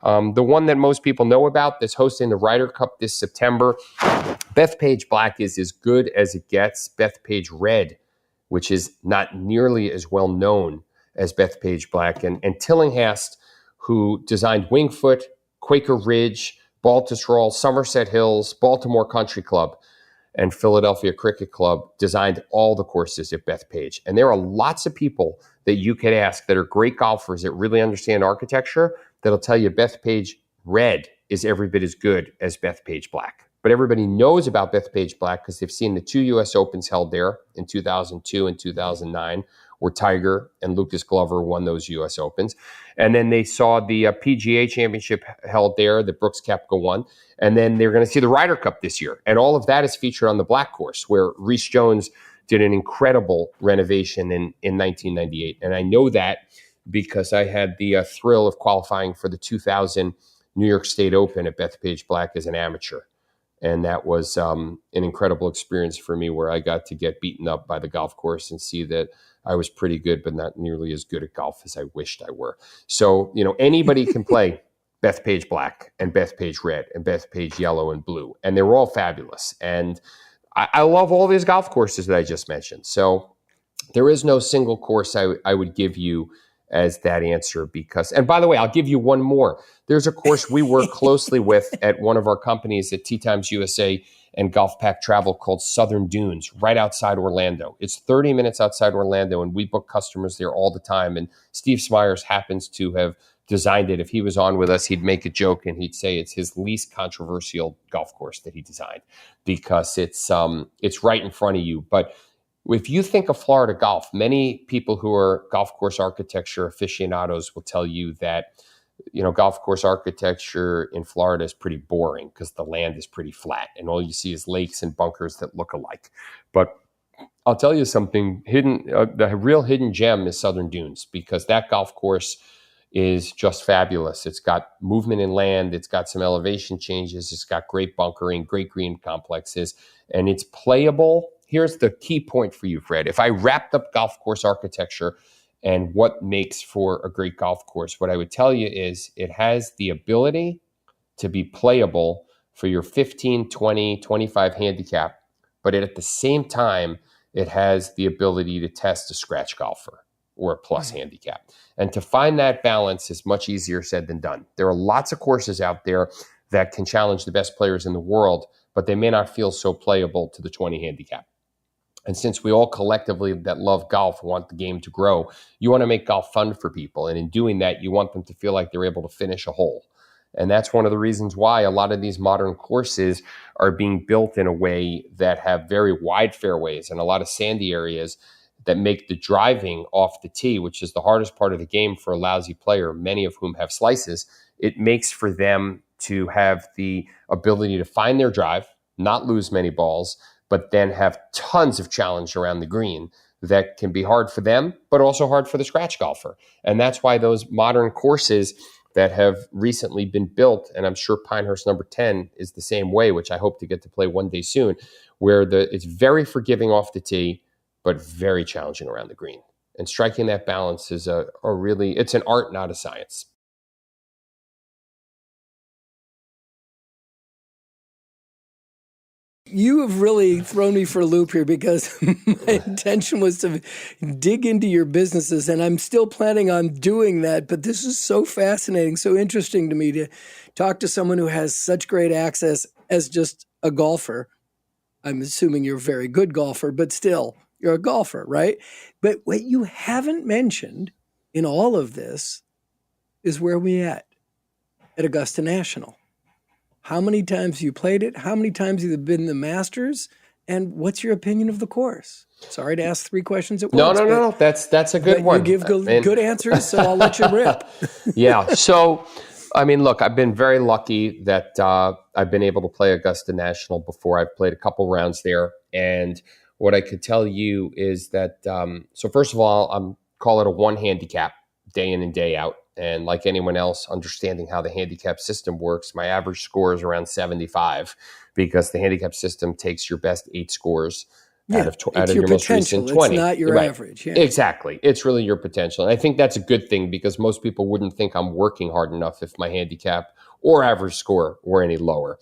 the one that most people know about that's hosting the Ryder Cup this September, Bethpage Black is as good as it gets. Bethpage Red, which is not nearly as well known as Bethpage Black. And Tillinghast, who designed Wingfoot, Quaker Ridge, Baltusrol, Somerset Hills, Baltimore Country Club, and Philadelphia Cricket Club, designed all the courses at Bethpage. And there are lots of people that you could ask that are great golfers that really understand architecture that'll tell you Bethpage Red is every bit as good as Bethpage Black. But everybody knows about Bethpage Black because they've seen the 2 U.S. Opens held there in 2002 and 2009, where Tiger and Lucas Glover won those U.S. Opens. And then they saw the PGA Championship held there that Brooks Koepka won. And then they're going to see the Ryder Cup this year. And all of that is featured on the Black course, where Reese Jones did an incredible renovation in 1998. And I know that because I had the thrill of qualifying for the 2000 New York State Open at Bethpage Black as an amateur. And that was an incredible experience for me, where I got to get beaten up by the golf course and see that I was pretty good, but not nearly as good at golf as I wished I were. So, anybody can play Bethpage Black and Bethpage Red and Bethpage Yellow and Blue, and they're all fabulous. And I love all these golf courses that I just mentioned. So there is no single course I would give you as that answer because, and by the way, I'll give you one more. There's a course we work closely with at one of our companies at TeeTimes USA and Golfpac Travel called Southern Dunes, right outside Orlando. It's 30 minutes outside Orlando, and we book customers there all the time. And Steve Smyers happens to have designed it. If he was on with us, he'd make a joke and he'd say it's his least controversial golf course that he designed because it's right in front of you. But if you think of Florida golf, many people who are golf course architecture aficionados will tell you that golf course architecture in Florida is pretty boring because the land is pretty flat and all you see is lakes and bunkers that look alike. But I'll tell you something hidden. The real hidden gem is Southern Dunes because that golf course is just fabulous. It's got movement in land. It's got some elevation changes. It's got great bunkering, great green complexes, and it's playable. Here's the key point for you, Fred. If I wrapped up golf course architecture and what makes for a great golf course, what I would tell you is it has the ability to be playable for your 15, 20, 25 handicap, but at the same time, it has the ability to test a scratch golfer or a plus handicap. And to find that balance is much easier said than done. There are lots of courses out there that can challenge the best players in the world, but they may not feel so playable to the 20 handicap. And since we all collectively that love golf want the game to grow, you want to make golf fun for people. And in doing that, you want them to feel like they're able to finish a hole. And that's one of the reasons why a lot of these modern courses are being built in a way that have very wide fairways and a lot of sandy areas that make the driving off the tee, which is the hardest part of the game for a lousy player, many of whom have slices. It makes for them to have the ability to find their drive, not lose many balls, but then have tons of challenge around the green that can be hard for them, but also hard for the scratch golfer. And that's why those modern courses that have recently been built, and I'm sure Pinehurst number 10 is the same way, which I hope to get to play one day soon, where it's very forgiving off the tee, but very challenging around the green. And striking that balance is it's an art, not a science. You have really thrown me for a loop here, because my intention was to dig into your businesses, and I'm still planning on doing that. But this is so fascinating, so interesting to me to talk to someone who has such great access as just a golfer. I'm assuming you're a very good golfer, but still, you're a golfer, right? But what you haven't mentioned in all of this is where we at Augusta National. How many times you played it? How many times you've been in the Masters? And what's your opinion of the course? Sorry to ask 3 questions at once. No. That's a good one. You give good answers, so I'll let you rip. Yeah. So, I mean, look, I've been very lucky that I've been able to play Augusta National before. I've played a couple rounds there. And what I could tell you is that, so first of all, I'm call it a 1 handicap day in and day out. And like anyone else, understanding how the handicap system works, my average score is around 75, because the handicap system takes your best 8 scores out of your most recent 20. It's not your average. Yeah. Exactly. It's really your potential. And I think that's a good thing, because most people wouldn't think I'm working hard enough if my handicap or average score were any lower.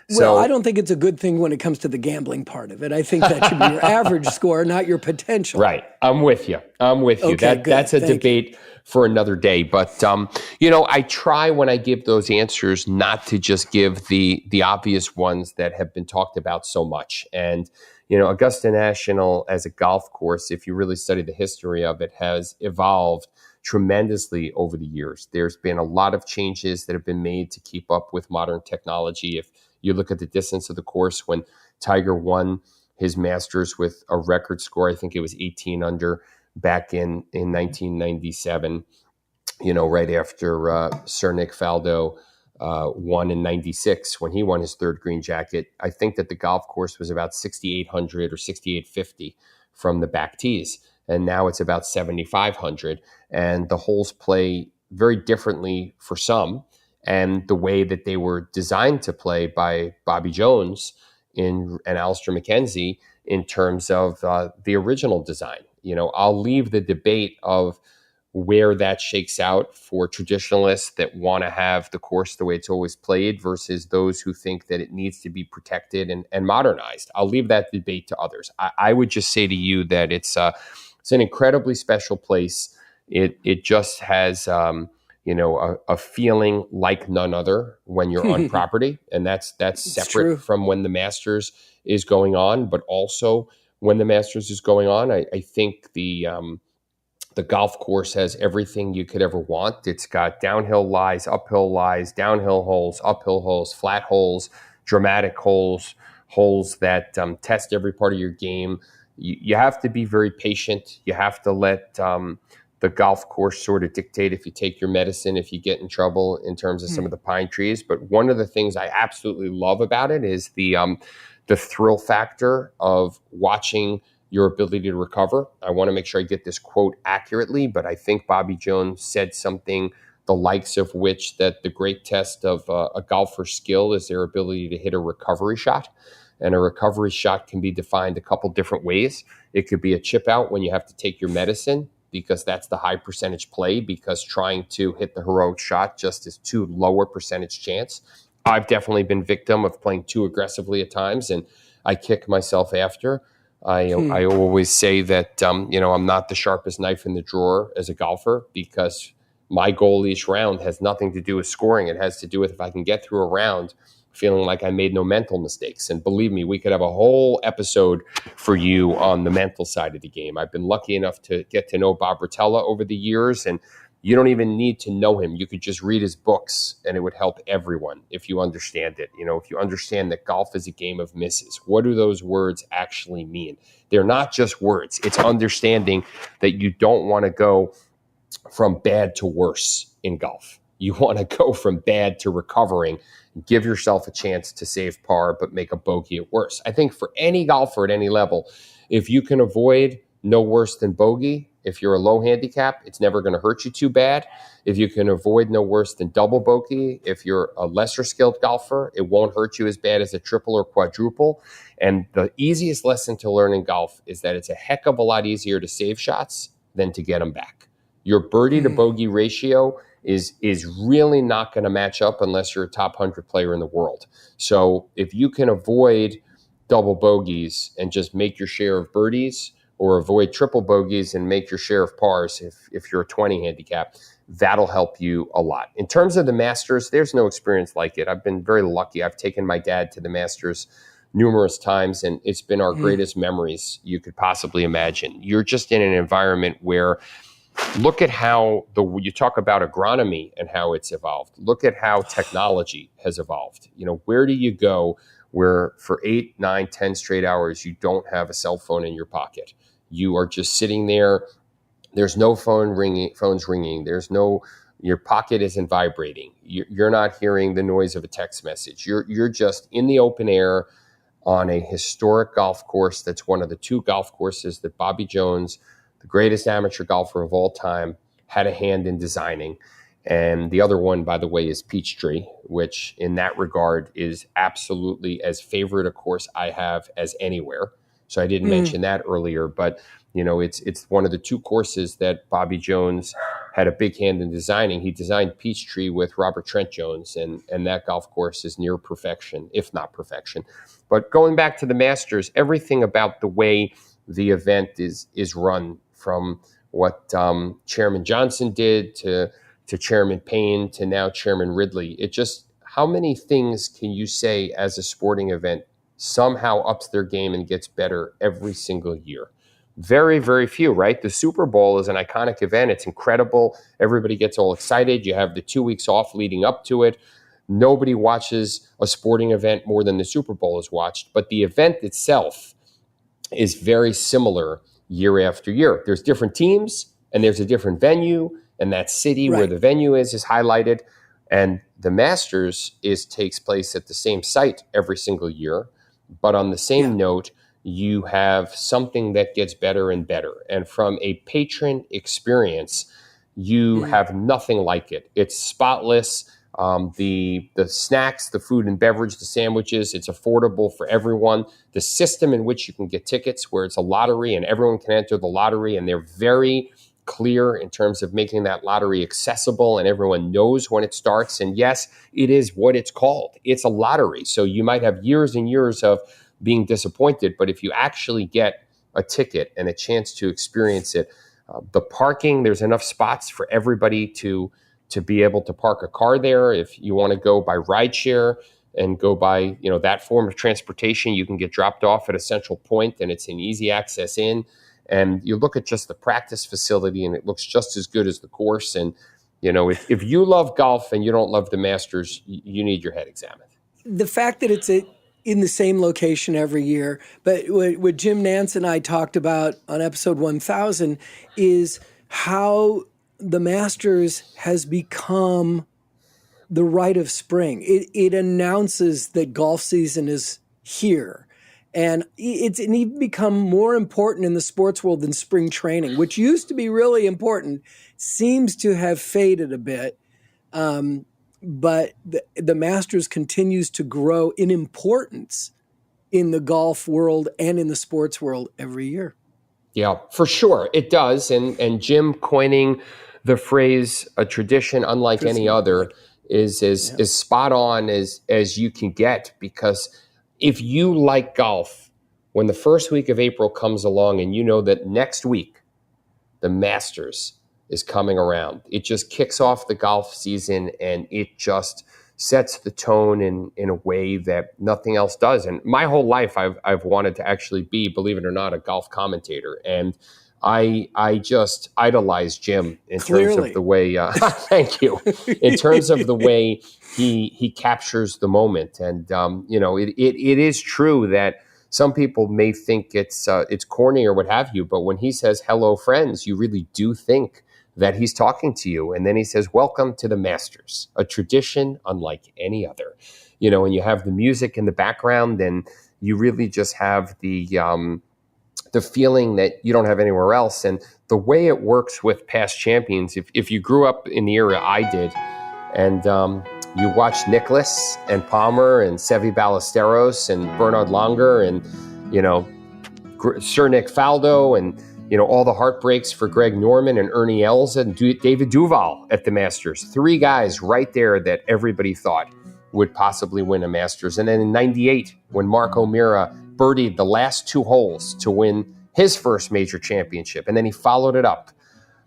Well, I don't think it's a good thing when it comes to the gambling part of it. I think that should be your average score, not your potential. Right. I'm with you. Okay, That's a debate for another day. But, I try when I give those answers not to just give the obvious ones that have been talked about so much. And, Augusta National as a golf course, if you really study the history of it, has evolved tremendously over the years. There's been a lot of changes that have been made to keep up with modern technology. If you look at the distance of the course, when Tiger won his Masters with a record score, I think it was 18 under back in 1997, right after Sir Nick Faldo won in 96 when he won his 3rd green jacket. I think that the golf course was about 6,800 or 6,850 from the back tees. And now it's about 7,500. And the holes play very differently for some. And the way that they were designed to play by Bobby Jones and Alistair McKenzie in terms of the original design. I'll leave the debate of where that shakes out for traditionalists that want to have the course the way it's always played versus those who think that it needs to be protected and modernized. I'll leave that debate to others. I would just say to you that it's an incredibly special place. It just has a feeling like none other when you're on property, and that's separate from when the Masters is going on, but also when the Masters is going on. I think the golf course has everything you could ever want. It's got downhill lies, uphill lies, downhill holes, uphill holes, flat holes, dramatic holes that test every part of your game. You have to be very patient. You have to let the golf course sort of dictate if you take your medicine, if you get in trouble in terms of some of the pine trees. But one of the things I absolutely love about it is the thrill factor of watching your ability to recover. I want to make sure I get this quote accurately, but I think Bobby Jones said something the likes of which that the great test of a golfer's skill is their ability to hit a recovery shot. And a recovery shot can be defined a couple different ways. It could be a chip out when you have to take your medicine, because that's the high percentage play, because trying to hit the heroic shot just is too lower percentage chance. I've definitely been victim of playing too aggressively at times, and I kick myself after. I always say that, I'm not the sharpest knife in the drawer as a golfer, because my goal each round has nothing to do with scoring. It has to do with if I can get through a round feeling like I made no mental mistakes. And believe me, we could have a whole episode for you on the mental side of the game. I've been lucky enough to get to know Bob Rotella over the years, and you don't even need to know him. You could just read his books, and it would help everyone if you understand it. If you understand that golf is a game of misses, what do those words actually mean? They're not just words. It's understanding that you don't want to go from bad to worse in golf. You want to go from bad to recovering. Give yourself a chance to save par, but make a bogey at worst. I think for any golfer at any level, if you can avoid no worse than bogey. If you're a low handicap, it's never going to hurt you too bad. If you can avoid no worse than double bogey, if you're a lesser skilled golfer, it won't hurt you as bad as a triple or quadruple. And the easiest lesson to learn in golf is that it's a heck of a lot easier to save shots than to get them back. Your birdie to bogey ratio is really not going to match up unless you're a top 100 player in the world. So if you can avoid double bogeys and just make your share of birdies, or avoid triple bogeys and make your share of pars if you're a 20 handicap, that'll help you a lot. In terms of the Masters, there's no experience like it. I've been very lucky. I've taken my dad to the Masters numerous times, and it's been our greatest memories you could possibly imagine. You're just in an environment where, look at how you talk about agronomy and how it's evolved. Look at how technology has evolved. Where do you go where for 8, 9, 10 straight hours you don't have a cell phone in your pocket? You are just sitting there. There's no phones ringing. Your pocket isn't vibrating. You're not hearing the noise of a text message. You're just in the open air on a historic golf course. That's one of the 2 golf courses that Bobby Jones, the greatest amateur golfer of all time, had a hand in designing. And the other one, by the way, is Peachtree, which in that regard is absolutely as favorite a course I have as anywhere. So I didn't mention that earlier, but it's one of the 2 courses that Bobby Jones had a big hand in designing. He designed Peachtree with Robert Trent Jones, and that golf course is near perfection, if not perfection. But going back to the Masters, everything about the way the event is run, from what Chairman Johnson did to Chairman Payne to now Chairman Ridley, how many things can you say as a sporting event somehow ups their game and gets better every single year? Very, very few, right? The Super Bowl is an iconic event. It's incredible. Everybody gets all excited. You have the 2 weeks off leading up to it. Nobody watches a sporting event more than the Super Bowl is watched, but the event itself is very similar year after year. There's different teams and there's a different venue, and that city where the venue is highlighted. And the Masters takes place at the same site every single year. But on the same note, you have something that gets better and better. And from a patron experience, you have nothing like it. It's spotless. The snacks, the food and beverage, the sandwiches, it's affordable for everyone. The system in which you can get tickets, where it's a lottery and everyone can enter the lottery, and they're very clear in terms of making that lottery accessible, and everyone knows when it starts. And yes, it is what it's called. It's a lottery. So you might have years and years of being disappointed, but if you actually get a ticket and a chance to experience it, the parking, there's enough spots for everybody to be able to park a car there. If you want to go by rideshare and go by that form of transportation, you can get dropped off at a central point, and it's an easy access in. And you look at just the practice facility, and it looks just as good as the course. And, if you love golf and you don't love the Masters, you need your head examined. The fact that it's in the same location every year, but what Jim Nance and I talked about on episode 1000 is how the Masters has become the rite of spring. It announces that golf season is here. And it's even become more important in the sports world than spring training, which used to be really important, seems to have faded a bit. But the Masters continues to grow in importance in the golf world and in the sports world every year. Yeah, for sure. It does. And Jim coining the phrase "a tradition unlike any other" is as spot on as you can get, because if you like golf, when the first week of April comes along and you know that next week the Masters is coming around, it just kicks off the golf season, and it just sets the tone in a way that nothing else does. And my whole life I've wanted to actually be, believe it or not, a golf commentator. And I just idolize Jim in terms of the way, thank you, in terms of the way he captures the moment. And, it is true that some people may think it's corny or what have you, but when he says, "Hello, friends," you really do think that he's talking to you. And then he says, "Welcome to the Masters, a tradition unlike any other." And you have the music in the background, and you really just have the the feeling that you don't have anywhere else. And the way it works with past champions, if you grew up in the era I did, and you watched Nicklaus and Palmer and Seve Ballesteros and Bernard Langer and, Sir Nick Faldo and, all the heartbreaks for Greg Norman and Ernie Els and David Duval at the Masters. 3 guys right there that everybody thought would possibly win a Masters. And then in 98, when Mark O'Meara birdied the last 2 holes to win his first major championship. And then he followed it up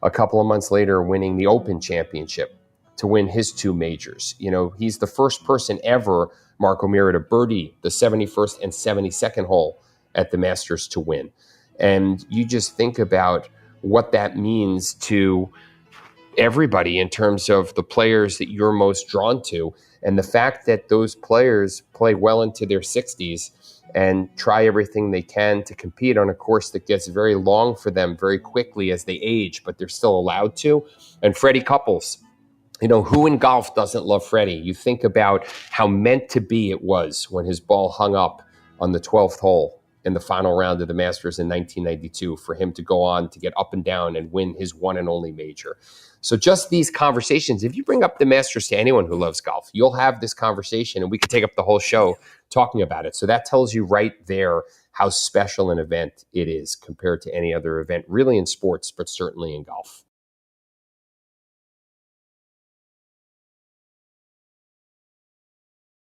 a couple of months later, winning the Open Championship to win his 2 majors. He's the first person ever, Mark O'Meara, to birdie the 71st and 72nd hole at the Masters to win. And you just think about what that means to everybody in terms of the players that you're most drawn to. And the fact that those players play well into their 60s and try everything they can to compete on a course that gets very long for them very quickly as they age, but they're still allowed to. And Freddie Couples, who in golf doesn't love Freddie? You think about how meant to be it was when his ball hung up on the 12th hole in the final round of the Masters in 1992 for him to go on to get up and down and win his one and only major. So just these conversations, if you bring up the Masters to anyone who loves golf, you'll have this conversation and we could take up the whole show talking about it. So that tells you right there how special an event it is compared to any other event, really in sports, but certainly in golf.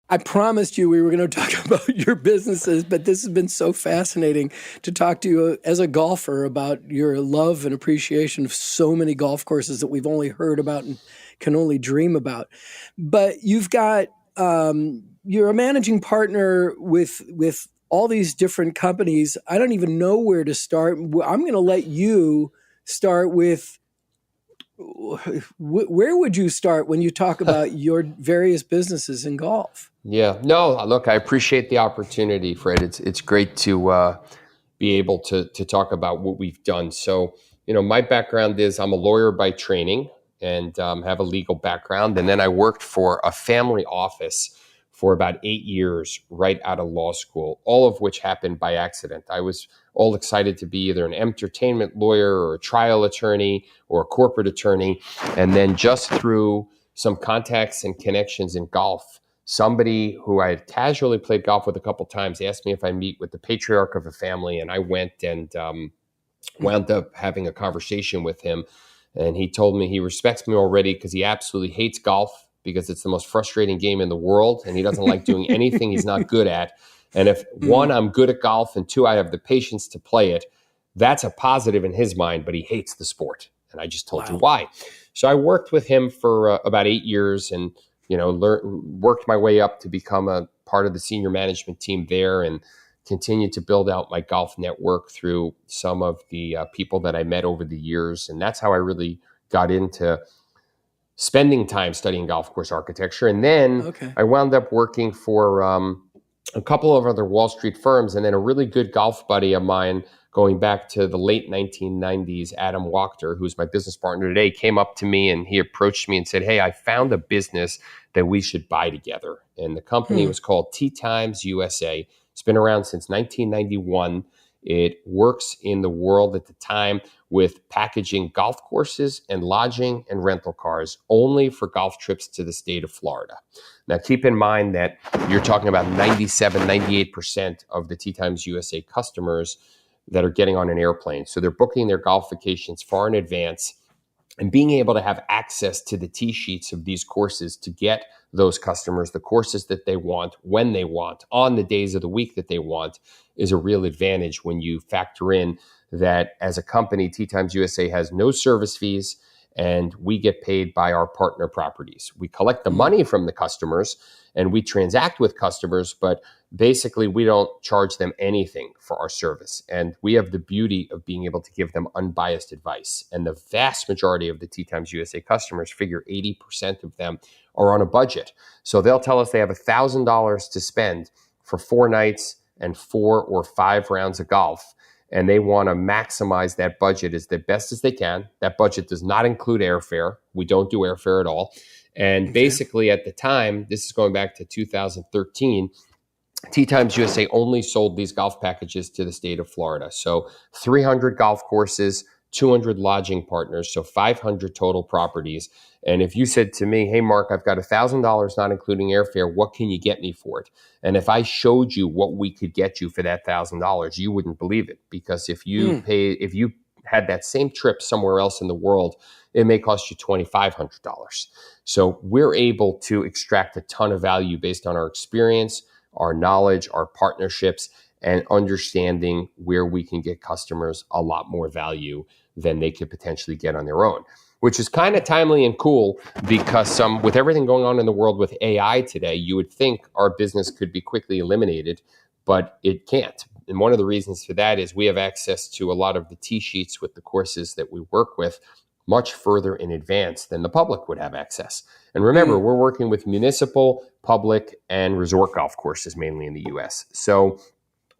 I promised you we were going to talk about your businesses, but this has been so fascinating to talk to you as a golfer about your love and appreciation of so many golf courses that we've only heard about and can only dream about. But you've got, you're a managing partner with all these different companies. I don't even know where to start. I'm going to let you start with, where would you start when you talk about your various businesses in golf? Yeah, no, look, I appreciate the opportunity, Fred. It's great to be able to talk about what we've done. So, my background is I'm a lawyer by training and have a legal background. And then I worked for a family office for about 8 years right out of law school, all of which happened by accident. I was all excited to be either an entertainment lawyer or a trial attorney or a corporate attorney. And then just through some contacts and connections in golf, somebody who I had casually played golf with a couple times asked me if I meet with the patriarch of a family, and I went and wound up having a conversation with him. And he told me he respects me already because he absolutely hates golf because it's the most frustrating game in the world, and he doesn't like doing anything he's not good at. And if one, I'm good at golf, and 2, I have the patience to play it, that's a positive in his mind, but he hates the sport. And I just told you why. So I worked with him for about 8 years and worked my way up to become a part of the senior management team there and continued to build out my golf network through some of the people that I met over the years. And that's how I really got into spending time studying golf course architecture. And then I wound up working for a couple of other Wall Street firms. And then a really good golf buddy of mine going back to the late 1990s, Adam Wachter, who's my business partner today, came up to me and he approached me and said, "Hey, I found a business that we should buy together." And the company was called TeeTimes USA. It's been around since 1991. It works in the world at the time with packaging golf courses and lodging and rental cars only for golf trips to the state of Florida. Now, keep in mind that you're talking about 97, 98% of the TeeTimes USA customers that are getting on an airplane. So they're booking their golf vacations far in advance, and being able to have access to the tee sheets of these courses to get those customers the courses that they want, when they want, on the days of the week that they want, is a real advantage when you factor in that as a company, TeeTimes USA has no service fees, and we get paid by our partner properties. We collect the money from the customers and we transact with customers, but basically we don't charge them anything for our service. And we have the beauty of being able to give them unbiased advice. And the vast majority of the TeeTimes USA customers, figure 80% of them, are on a budget. So they'll tell us they have $1,000 to spend for 4 nights and 4 or 5 rounds of golf. And they want to maximize that budget as the best as they can. That budget does not include airfare. We don't do airfare at all. And basically at the time, this is going back to 2013, TeeTimes USA only sold these golf packages to the state of Florida. So 300 golf courses, 200 lodging partners, so 500 total properties. And if you said to me, hey, Mark, I've got $1,000, not including airfare, what can you get me for it? And if I showed you what we could get you for that $1,000, you wouldn't believe it. Because if you had that same trip somewhere else in the world, it may cost you $2,500. So we're able to extract a ton of value based on our experience, our knowledge, our partnerships, and understanding where we can get customers a lot more value than they could potentially get on their own, which is kind of timely and cool because with everything going on in the world with AI today, you would think our business could be quickly eliminated, but it can't. And one of the reasons for that is we have access to a lot of the tee sheets with the courses that we work with much further in advance than the public would have access. And remember, we're working with municipal, public, and resort golf courses, mainly in the US. So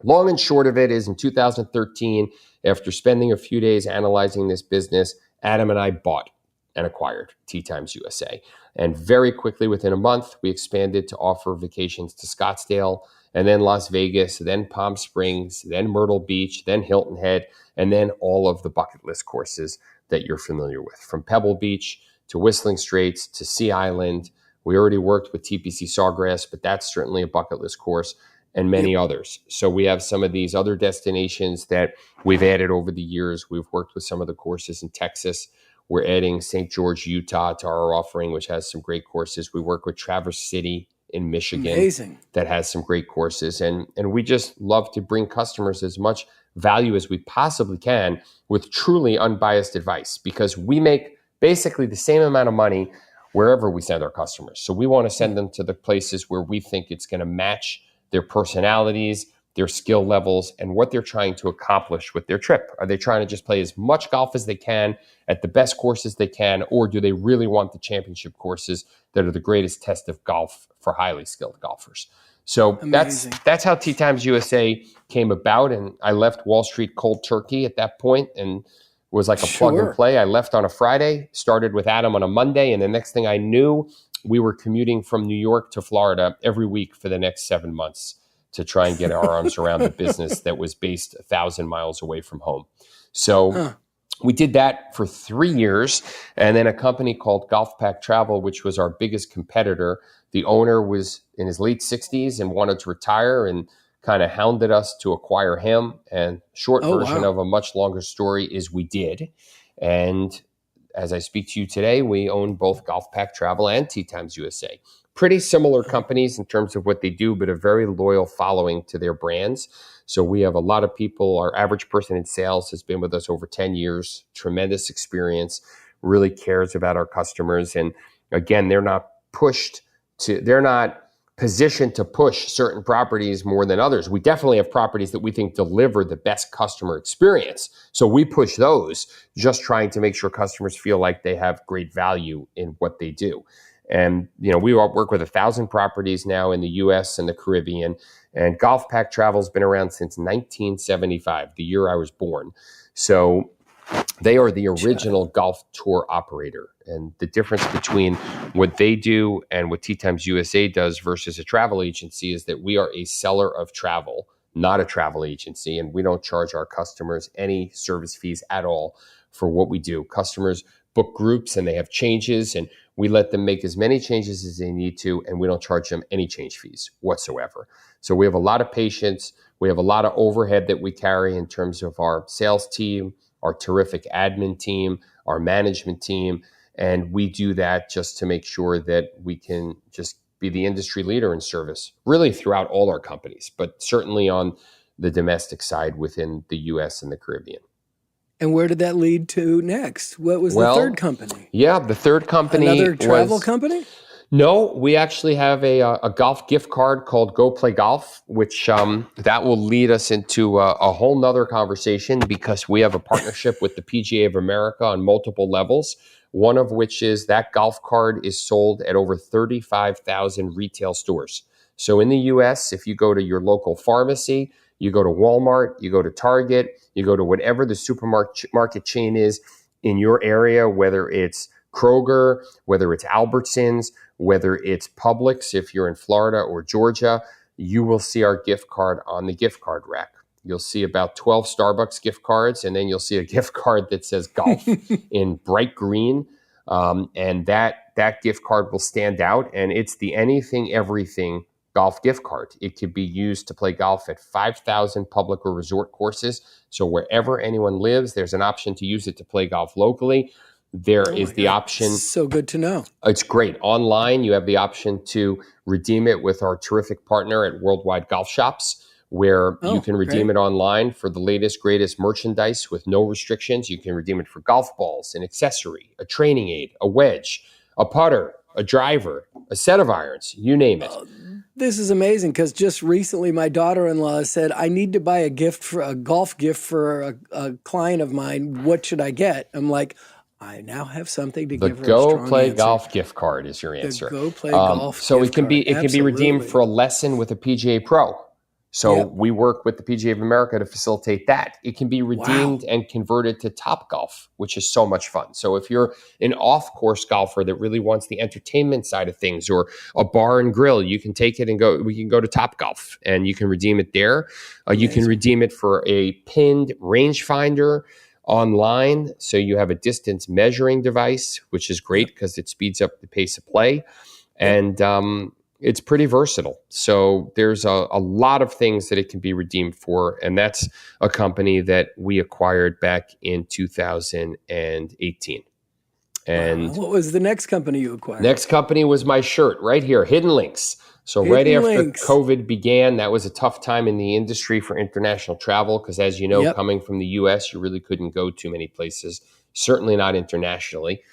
long and short of it is in 2013, after spending a few days analyzing this business, Adam and I bought and acquired TeeTimes USA. And very quickly, within a month, we expanded to offer vacations to Scottsdale, and then Las Vegas, then Palm Springs, then Myrtle Beach, then Hilton Head, and then all of the bucket list courses that you're familiar with, from Pebble Beach to Whistling Straits to Sea Island. We already worked with TPC Sawgrass, but that's certainly a bucket list course, and many others. So we have some of these other destinations that we've added over the years. We've worked with some of the courses in Texas. We're adding St. George, Utah to our offering, which has some great courses. We work with Traverse City in Michigan that has some great courses. And we just love to bring customers as much value as we possibly can with truly unbiased advice, because we make basically the same amount of money wherever we send our customers. So we want to send them to the places where we think it's going to match their personalities, their skill levels, and what they're trying to accomplish with their trip. Are they trying to just play as much golf as they can at the best courses they can, or do they really want the championship courses that are the greatest test of golf for highly skilled golfers? So that's how TeeTimes USA came about, and I left Wall Street cold turkey at that point and was like a plug and play. I left on a Friday, started with Adam on a Monday, and the next thing I knew, we were commuting from New York to Florida every week for the next 7 months to try and get our arms around the business that was based 1,000 miles away from home. So we did that for 3 years. And then a company called Golfpac Travel, which was our biggest competitor, the owner was in his late 60s and wanted to retire and kind of hounded us to acquire him. And short version of a much longer story is we did. And as I speak to you today, we own both Golfpac Travel and TeeTimes USA. Pretty similar companies in terms of what they do, but a very loyal following to their brands. So we have a lot of people. Our average person in sales has been with us over 10 years, tremendous experience, really cares about our customers. And again, they're not positioned to push certain properties more than others. We definitely have properties that we think deliver the best customer experience. So we push those, just trying to make sure customers feel like they have great value in what they do. And, we work with 1,000 properties now in the U.S. and the Caribbean. And Golfpac Travel has been around since 1975, the year I was born. So they are the original golf tour operator. And the difference between what they do and what TeeTimes USA does versus a travel agency is that we are a seller of travel, not a travel agency. And we don't charge our customers any service fees at all for what we do. Customers book groups and they have changes, and we let them make as many changes as they need to, and we don't charge them any change fees whatsoever. So we have a lot of patience. We have a lot of overhead that we carry in terms of our sales team, our terrific admin team, our management team. And we do that just to make sure that we can just be the industry leader in service, really throughout all our companies, but certainly on the domestic side within the U.S. and the Caribbean. And where did that lead to next? What was the third company? Yeah, the third company Another travel company? No, we actually have a golf gift card called Go Play Golf, which that will lead us into a whole nother conversation, because we have a partnership with the PGA of America on multiple levels, one of which is that golf card is sold at over 35,000 retail stores. So in the U.S., if you go to your local pharmacy, you go to Walmart, you go to Target, you go to whatever the supermarket chain is in your area, whether it's Kroger, whether it's Albertsons, whether it's Publix if you're in Florida or Georgia, you will see our gift card on the gift card rack. You'll see about 12 Starbucks gift cards, and then you'll see a gift card that says golf in bright green. And that gift card will stand out, and it's the anything, everything golf gift card. It could be used to play golf at 5,000 public or resort courses. So wherever anyone lives, there's an option to use it to play golf locally. There is the option. So good to know. It's great. Online, you have the option to redeem it with our terrific partner at Worldwide Golf Shops, where you can redeem it online for the latest, greatest merchandise with no restrictions. You can redeem it for golf balls, an accessory, a training aid, a wedge, a putter, a driver, a set of irons, you name it. This is amazing because just recently my daughter-in-law said, I need to buy a golf gift for a client of mine. What should I get? I'm like, I now have something to give her. The a Go strong Play answer. Golf gift card is your answer. The Go Play Golf So gift it can be card. redeemed Absolutely. for a lesson with a PGA Pro. So Yep. we work with the PGA of America to facilitate that. It can be redeemed and converted to Topgolf, which is so much fun. So if you're an off-course golfer that really wants the entertainment side of things, or a bar and grill, you can take it and go. We can go to Topgolf and you can redeem it there. You can redeem it for a pinned rangefinder online. So you have a distance measuring device, which is great because it speeds up the pace of play. And it's pretty versatile. So there's a lot of things that it can be redeemed for. And that's a company that we acquired back in 2018. And what was the next company you acquired? Next company was my shirt right here, Hidden Links. So Hidden right after Links. COVID began, that was a tough time in the industry for international travel because, as you know, Yep. coming from the U.S., you really couldn't go too many places, certainly not internationally.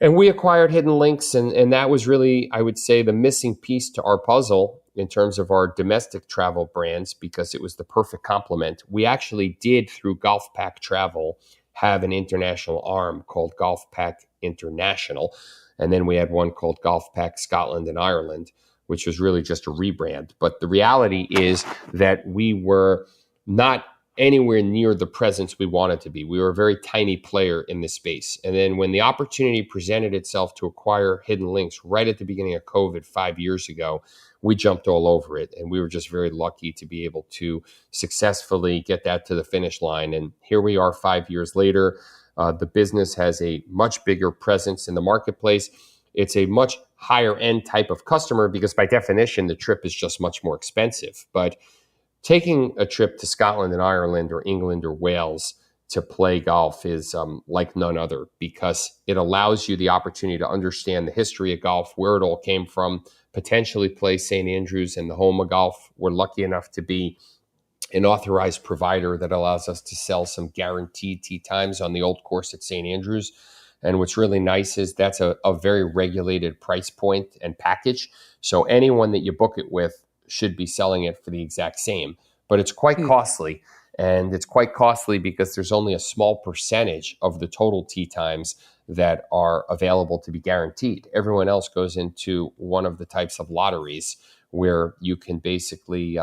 And we acquired Hidden Links, and that was really, I would say, the missing piece to our puzzle in terms of our domestic travel brands because it was the perfect complement. We actually did, through Golfpac Travel, have an international arm called Golfpac International. And then we had one called Golfpac Scotland and Ireland, which was really just a rebrand. But the reality is that we were not anywhere near the presence we wanted to be. We were a very tiny player in this space. And then when the opportunity presented itself to acquire Hidden Links right at the beginning of COVID 5 years ago, we jumped all over it. And we were just very lucky to be able to successfully get that to the finish line. And here we are 5 years later. The business has a much bigger presence in the marketplace. It's a much higher end type of customer because by definition, the trip is just much more expensive. But taking a trip to Scotland and Ireland or England or Wales to play golf is like none other because it allows you the opportunity to understand the history of golf, where it all came from, potentially play St. Andrews and the home of golf. We're lucky enough to be an authorized provider that allows us to sell some guaranteed tee times on the old course at St. Andrews. And what's really nice is that's a very regulated price point and package. So anyone that you book it with should be selling it for the exact same. But it's quite costly. And it's quite costly because there's only a small percentage of the total tee times that are available to be guaranteed. Everyone else goes into one of the types of lotteries where you can basically,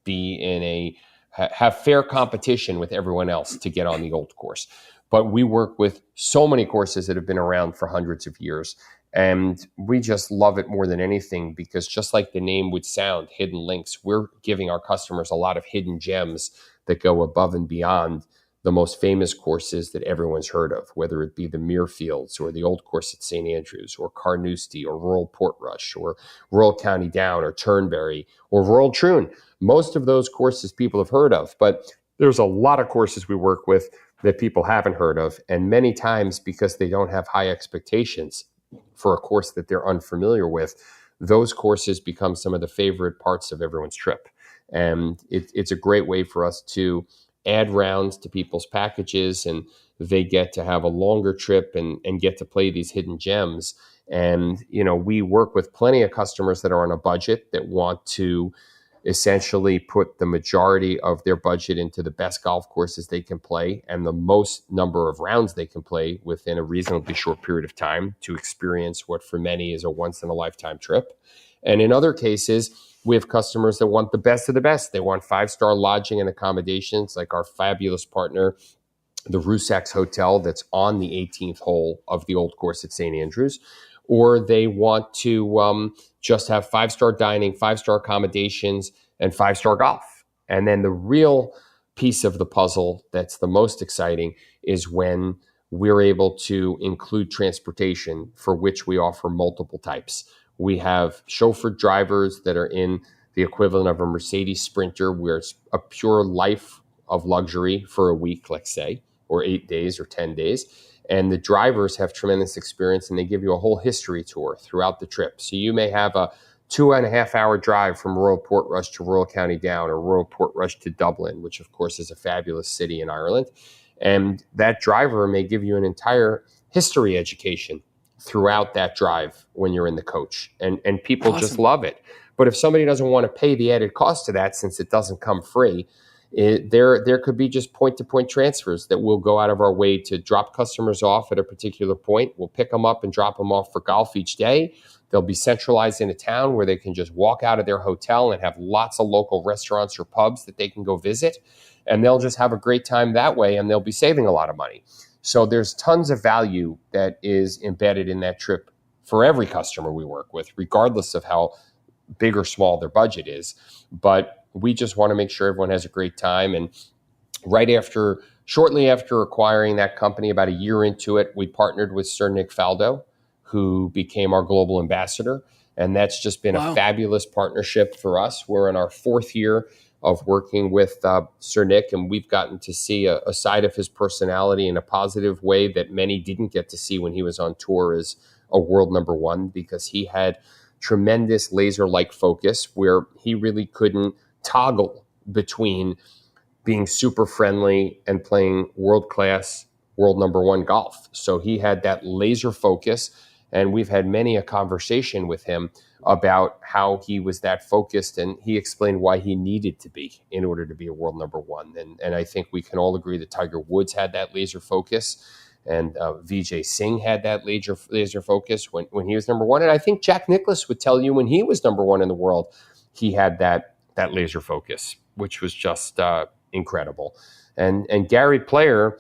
be in have fair competition with everyone else to get on the old course. But we work with so many courses that have been around for hundreds of years. And we just love it more than anything because just like the name would sound, Hidden Links, we're giving our customers a lot of hidden gems that go above and beyond the most famous courses that everyone's heard of, whether it be the Muirfields or the old course at St. Andrews or Carnoustie or Rural Portrush or Rural County Down or Turnberry or Rural Troon. Most of those courses people have heard of, but there's a lot of courses we work with that people haven't heard of. And many times because they don't have high expectations for a course that they're unfamiliar with, those courses become some of the favorite parts of everyone's trip. And it's a great way for us to add rounds to people's packages, and they get to have a longer trip and get to play these hidden gems. And, we work with plenty of customers that are on a budget that want to essentially put the majority of their budget into the best golf courses they can play and the most number of rounds they can play within a reasonably short period of time to experience what for many is a once-in-a-lifetime trip. And in other cases, we have customers that want the best of the best. They want 5-star lodging and accommodations like our fabulous partner, the Rusacks Hotel that's on the 18th hole of the old course at St. Andrews. Or they want to just have 5-star dining, 5-star accommodations, and 5-star golf. And then the real piece of the puzzle that's the most exciting is when we're able to include transportation, for which we offer multiple types. We have chauffeured drivers that are in the equivalent of a Mercedes Sprinter, where it's a pure life of luxury for a week, let's say, or 8 days or 10 days. And the drivers have tremendous experience, and they give you a whole history tour throughout the trip. So you may have a 2.5-hour drive from Royal Portrush to Royal County Down, or Royal Portrush to Dublin, which of course is a fabulous city in Ireland. And that driver may give you an entire history education throughout that drive when you're in the coach. And people just love it. But if somebody doesn't want to pay the added cost to that, since it doesn't come free, there could be just point-to-point transfers that we'll go out of our way to drop customers off at a particular point. We'll pick them up and drop them off for golf each day. They'll be centralized in a town where they can just walk out of their hotel and have lots of local restaurants or pubs that they can go visit. And they'll just have a great time that way, and they'll be saving a lot of money. So there's tons of value that is embedded in that trip for every customer we work with, regardless of how big or small their budget is. But we just want to make sure everyone has a great time. And shortly after acquiring that company, about a year into it, we partnered with Sir Nick Faldo, who became our global ambassador. And that's just been a fabulous partnership for us. We're in our 4th year of working with Sir Nick, and we've gotten to see a side of his personality in a positive way that many didn't get to see when he was on tour as a world number one, because he had tremendous laser-like focus where he really couldn't toggle between being super friendly and playing world-class, world number one golf. So he had that laser focus, and we've had many a conversation with him about how he was that focused, and he explained why he needed to be in order to be a world number one. And I think we can all agree that Tiger Woods had that laser focus, and Vijay Singh had that laser focus when he was number one. And I think Jack Nicklaus would tell you when he was number one in the world, he had that laser focus, which was just incredible. And Gary Player,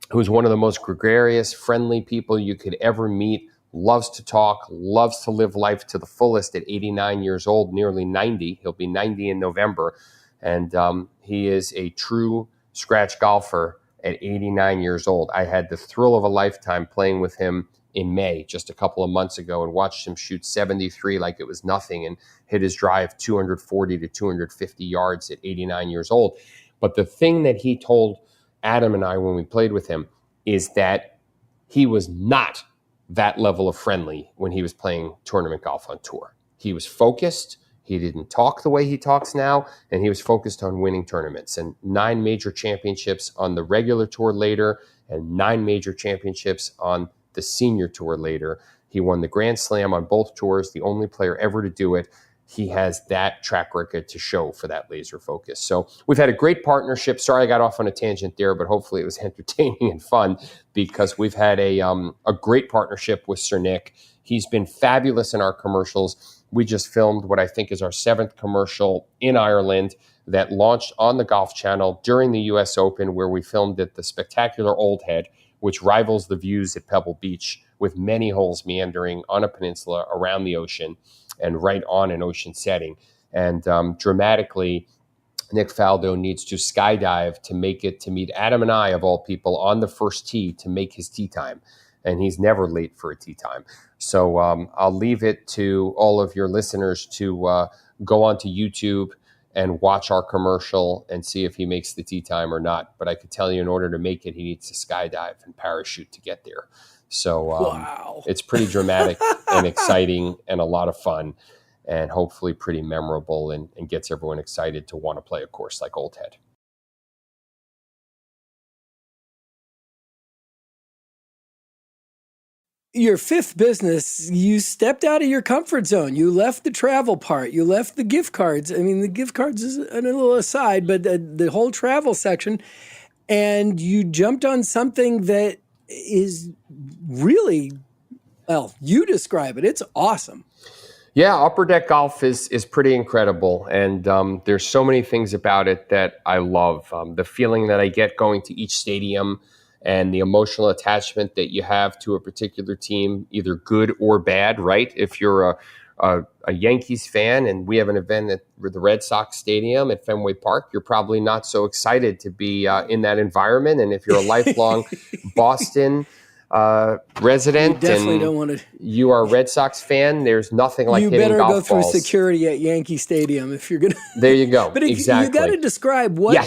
who's one of the most gregarious, friendly people you could ever meet, loves to talk, loves to live life to the fullest at 89 years old, nearly 90. He'll be 90 in November. And he is a true scratch golfer at 89 years old. I had the thrill of a lifetime playing with him in May, just a couple of months ago, and watched him shoot 73 like it was nothing and hit his drive 240 to 250 yards at 89 years old. But the thing that he told Adam and I when we played with him is that he was not that level of friendly when he was playing tournament golf on tour. He was focused. He didn't talk the way he talks now, and he was focused on winning tournaments. And 9 major championships on the regular tour later, and 9 major championships on the senior tour later. He won the Grand Slam on both tours, the only player ever to do it. He has that track record to show for that laser focus. So we've had a great partnership. Sorry I got off on a tangent there, but hopefully it was entertaining and fun, because we've had a great partnership with Sir Nick. He's been fabulous in our commercials. We just filmed what I think is our 7th commercial in Ireland that launched on the Golf Channel during the U.S. Open, where we filmed at the spectacular Old Head, which rivals the views at Pebble Beach, with many holes meandering on a peninsula around the ocean and right on an ocean setting. And dramatically, Nick Faldo needs to skydive to make it to meet Adam and I, of all people, on the first tee to make his tee time. And he's never late for a tee time. So I'll leave it to all of your listeners to go onto YouTube and watch our commercial and see if he makes the tee time or not. But I could tell you, in order to make it, he needs to skydive and parachute to get there. So It's pretty dramatic and exciting and a lot of fun, and hopefully pretty memorable, and gets everyone excited to want to play a course like Old Head. Your 5th business, you stepped out of your comfort zone. You left the travel part. You left the gift cards. I mean, the gift cards is a little aside, but the whole travel section. And you jumped on something that is really, well, you describe it. It's awesome. Yeah, Upper Deck Golf is pretty incredible. And there's so many things about it that I love. The feeling that I get going to each stadium, and the emotional attachment that you have to a particular team, either good or bad, right? If you're a Yankees fan and we have an event at the Red Sox Stadium at Fenway Park, you're probably not so excited to be in that environment. And if you're a lifelong Boston resident You definitely and don't want to. you are a Red Sox fan, there's nothing like You hitting better golf go through balls. security at Yankee Stadium if you're gonna. There you go. But if exactly. you got to describe what I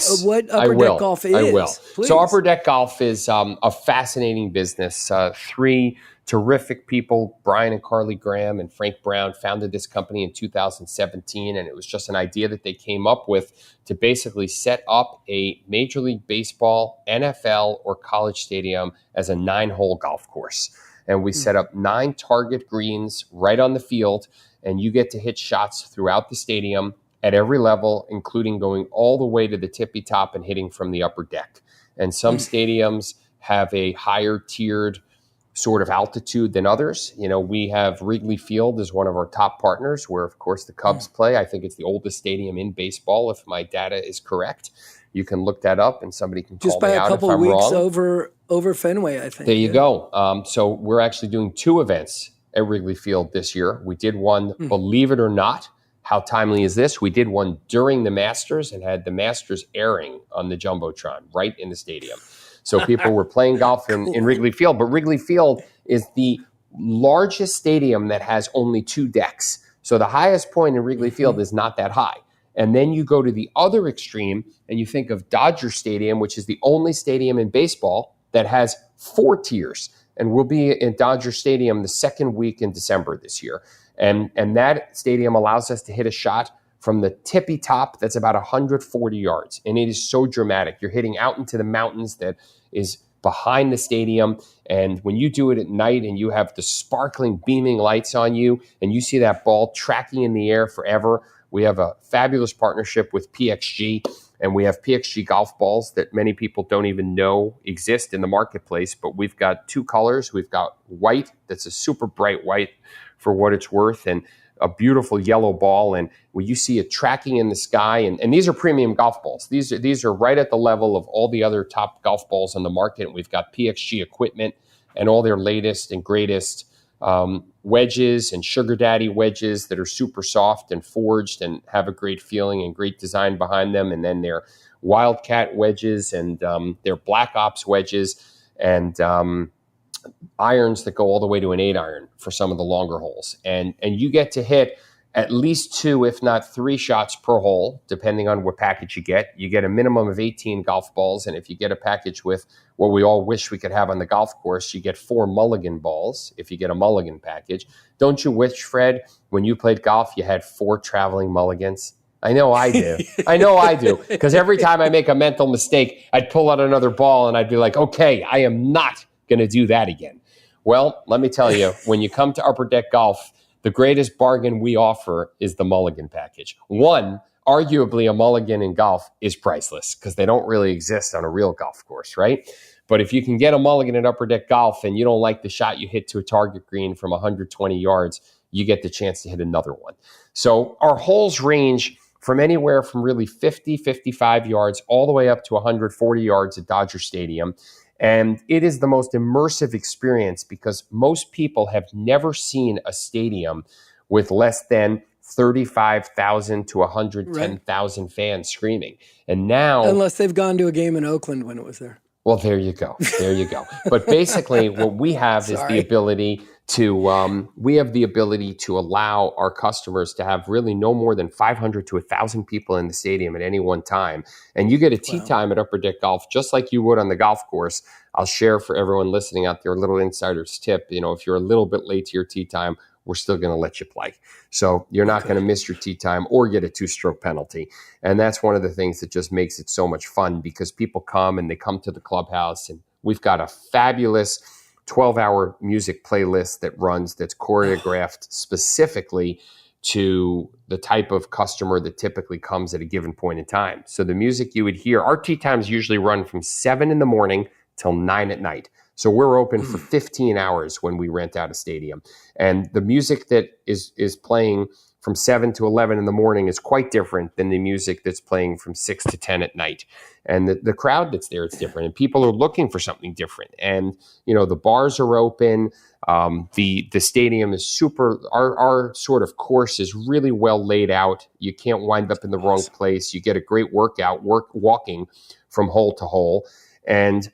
Upper will. Deck Golf is. I will. Please. So Upper Deck Golf is a fascinating business. Three terrific people, Brian and Carly Graham and Frank Brown, founded this company in 2017, and it was just an idea that they came up with to basically set up a Major League Baseball, NFL, or college stadium as a 9-hole golf course. And we set up 9 target greens right on the field, and you get to hit shots throughout the stadium at every level, including going all the way to the tippy top and hitting from the upper deck. And some stadiums have a higher tiered sort of altitude than others. You know, we have Wrigley Field as one of our top partners where, of course, the Cubs play. I think it's the oldest stadium in baseball, if my data is correct. You can look that up and somebody can call me out if I'm wrong. Just by a couple weeks over Fenway, I think. There you go. So we're actually doing 2 events at Wrigley Field this year. We did one, believe it or not, how timely is this? We did one during the Masters and had the Masters airing on the Jumbotron right in the stadium. So people were playing golf in Wrigley Field. But Wrigley Field is the largest stadium that has only 2 decks. So the highest point in Wrigley Field is not that high. And then you go to the other extreme and you think of Dodger Stadium, which is the only stadium in baseball that has 4 tiers. And we'll be in Dodger Stadium the second week in December this year. And that stadium allows us to hit a shot from the tippy top that's about 140 yards. And it is so dramatic. You're hitting out into the mountains that is behind the stadium. And when you do it at night and you have the sparkling, beaming lights on you and you see that ball tracking in the air forever, we have a fabulous partnership with PXG. And we have PXG golf balls that many people don't even know exist in the marketplace. But we've got 2 colors. We've got white, that's a super bright white for what it's worth, and a beautiful yellow ball. And when you see it tracking in the sky, and these are premium golf balls. These are right at the level of all the other top golf balls on the market. And we've got PXG equipment and all their latest and greatest wedges and sugar daddy wedges that are super soft and forged and have a great feeling and great design behind them. And then their Wildcat wedges and their Black Ops wedges and irons that go all the way to an 8-iron for some of the longer holes. And you get to hit at least 2, if not 3 shots per hole, depending on what package you get. You get a minimum of 18 golf balls. And if you get a package with what we all wish we could have on the golf course, you get 4 mulligan balls if you get a mulligan package. Don't you wish, Fred, when you played golf, you had 4 traveling mulligans? I know I do. I know I do. Because every time I make a mental mistake, I'd pull out another ball and I'd be like, okay, I am not going to do that again. Well, let me tell you, when you come to Upper Deck Golf, the greatest bargain we offer is the mulligan package. One, arguably a mulligan in golf is priceless because they don't really exist on a real golf course, right? But if you can get a mulligan at Upper Deck Golf and you don't like the shot you hit to a target green from 120 yards, you get the chance to hit another one. So our holes range from anywhere from really 50, 55 yards all the way up to 140 yards at Dodger Stadium. And it is the most immersive experience because most people have never seen a stadium with less than 35,000 to 110,000 fans screaming. And now, unless they've gone to a game in Oakland when it was there. Well, there you go. There you go. But basically what we have is the ability to allow our customers to have really no more than 500 to 1,000 people in the stadium at any one time. And you get a tee time at Upper Deck Golf, just like you would on the golf course. I'll share for everyone listening out there a little insider's tip. You know, if you're a little bit late to your tee time, we're still going to let you play. So you're not going to miss your tee time or get a 2-stroke penalty. And that's one of the things that just makes it so much fun because people come and they come to the clubhouse and we've got a fabulous 12-hour music playlist that runs that's choreographed specifically to the type of customer that typically comes at a given point in time. So the music you would hear, our tee times usually run from 7 in the morning till 9 at night. So we're open for 15 hours when we rent out a stadium. And the music that is playing from 7 to 11 in the morning is quite different than the music that's playing from 6 to 10 at night. And the crowd that's there, it's different. And people are looking for something different. And, the bars are open. The stadium is super, our sort of course is really well laid out. You can't wind up in the wrong place. You get a great walking from hole to hole. And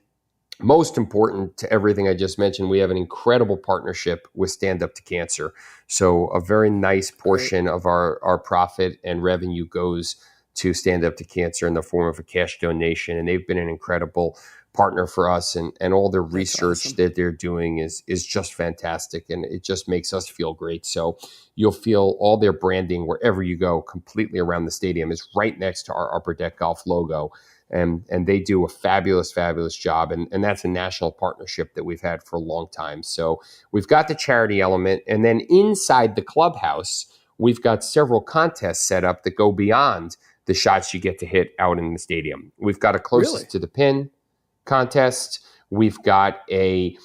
most important to everything I just mentioned, we have an incredible partnership with Stand Up to Cancer. So a very nice portion of our profit and revenue goes to Stand Up to Cancer in the form of a cash donation. And they've been an incredible partner for us, and all their research that they're doing is just fantastic. And it just makes us feel great. So you'll feel all their branding wherever you go completely around the stadium is right next to our Upper Deck Golf logo. And they do a fabulous, fabulous job. And that's a national partnership that we've had for a long time. So we've got the charity element. And then inside the clubhouse, we've got several contests set up that go beyond the shots you get to hit out in the stadium. We've got a closest to the pin contest. We've got a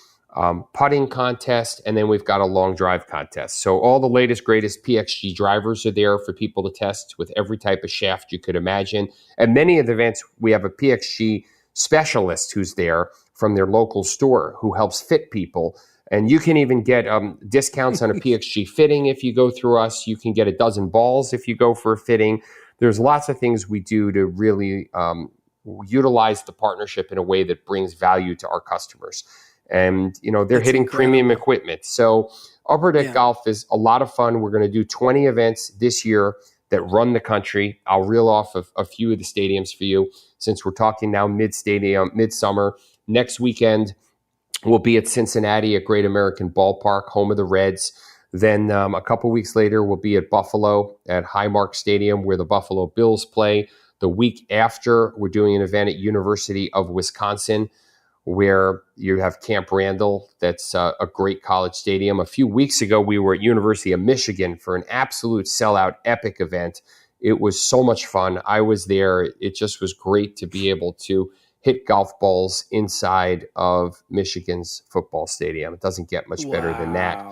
putting contest, and then we've got a long drive contest. So all the latest, greatest PXG drivers are there for people to test with every type of shaft you could imagine. At many of the events, we have a PXG specialist who's there from their local store who helps fit people. And you can even get discounts on a PXG fitting if you go through us. You can get a dozen balls if you go for a fitting. There's lots of things we do to really utilize the partnership in a way that brings value to our customers. And, they're hitting premium equipment. So Upper Deck Golf is a lot of fun. We're going to do 20 events this year that run the country. I'll reel off a few of the stadiums for you since we're talking now midsummer. Next weekend, we'll be at Cincinnati at Great American Ballpark, home of the Reds. Then a couple weeks later, we'll be at Buffalo at Highmark Stadium where the Buffalo Bills play. The week after, we're doing an event at University of Wisconsin where you have Camp Randall. That's a great college stadium. A few weeks ago, we were at University of Michigan for an absolute sellout epic event. It was so much fun. I was there. It just was great to be able to hit golf balls inside of Michigan's football stadium. It doesn't get much better than that.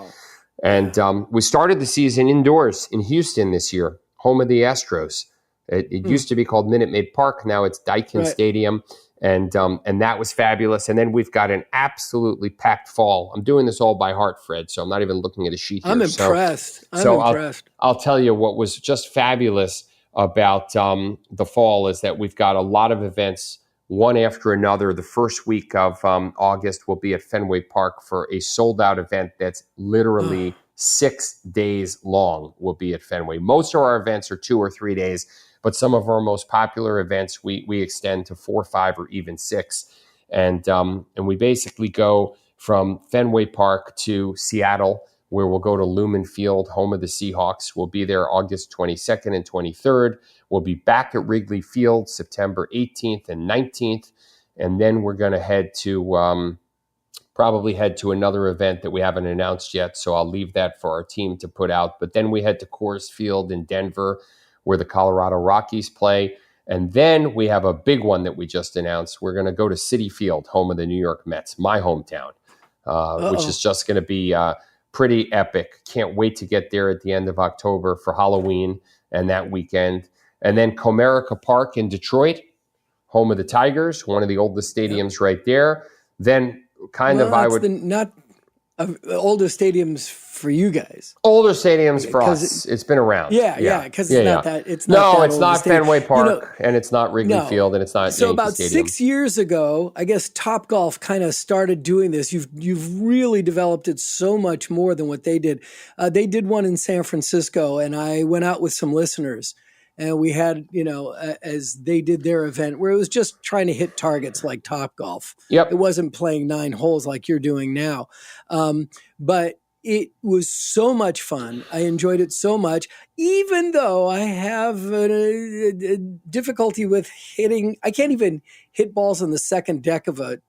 And we started the season indoors in Houston this year, home of the Astros. It used to be called Minute Maid Park. Now it's Daikin Stadium. And that was fabulous. And then we've got an absolutely packed fall. I'm doing this all by heart, Fred, so I'm not even looking at a sheet here. I'm impressed. I'll tell you what was just fabulous about the fall is that we've got a lot of events, one after another. The first week of August will be at Fenway Park for a sold-out event that's literally 6 days long will be at Fenway. Most of our events are 2 or 3 days. But some of our most popular events, we extend to 4, 5, or even 6. And we basically go from Fenway Park to Seattle, where we'll go to Lumen Field, home of the Seahawks. We'll be there August 22nd and 23rd. We'll be back at Wrigley Field September 18th and 19th. And then we're going to head to another event that we haven't announced yet. So I'll leave that for our team to put out. But then we head to Coors Field in Denver, where the Colorado Rockies play. And then we have a big one that we just announced. We're going to go to Citi Field, home of the New York Mets, my hometown, which is just going to be pretty epic. Can't wait to get there at the end of October for Halloween and that weekend. And then Comerica Park in Detroit, home of the Tigers, one of the oldest stadiums right there. Then older stadiums for you guys. Older stadiums for us. It's been around. Because it's not that. It's not. No, it's not Fenway Park, and it's not Wrigley Field, and it's not. So Yankee about Stadium. 6 years ago, I guess Topgolf kind of started doing this. You've really developed it so much more than what they did. They did one in San Francisco, and I went out with some listeners. And we had, as they did their event, where it was just trying to hit targets like Topgolf. Yep. It wasn't playing 9 holes like you're doing now. But it was so much fun. I enjoyed it so much, even though I have a difficulty with hitting. I can't even hit balls on the second deck of a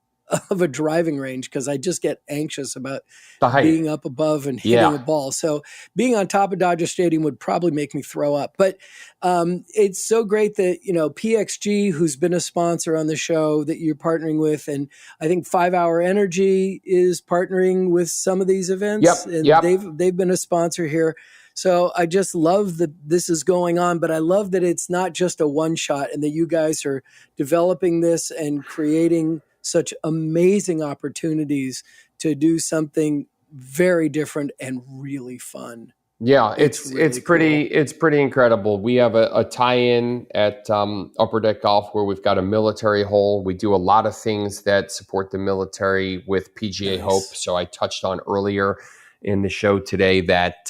of a driving range because I just get anxious about The height. being up above and hitting a ball. So being on top of Dodger Stadium would probably make me throw up. But it's so great that, PXG, who's been a sponsor on the show that you're partnering with, and I think 5 Hour Energy is partnering with some of these events. And they've been a sponsor here. So I just love that this is going on, but I love that it's not just a one shot and that you guys are developing this and creating such amazing opportunities to do something very different and really fun. Yeah, it's pretty incredible. We have a tie-in at Upper Deck Golf where we've got a military hole. We do a lot of things that support the military with PGA Hope. So I touched on earlier in the show today that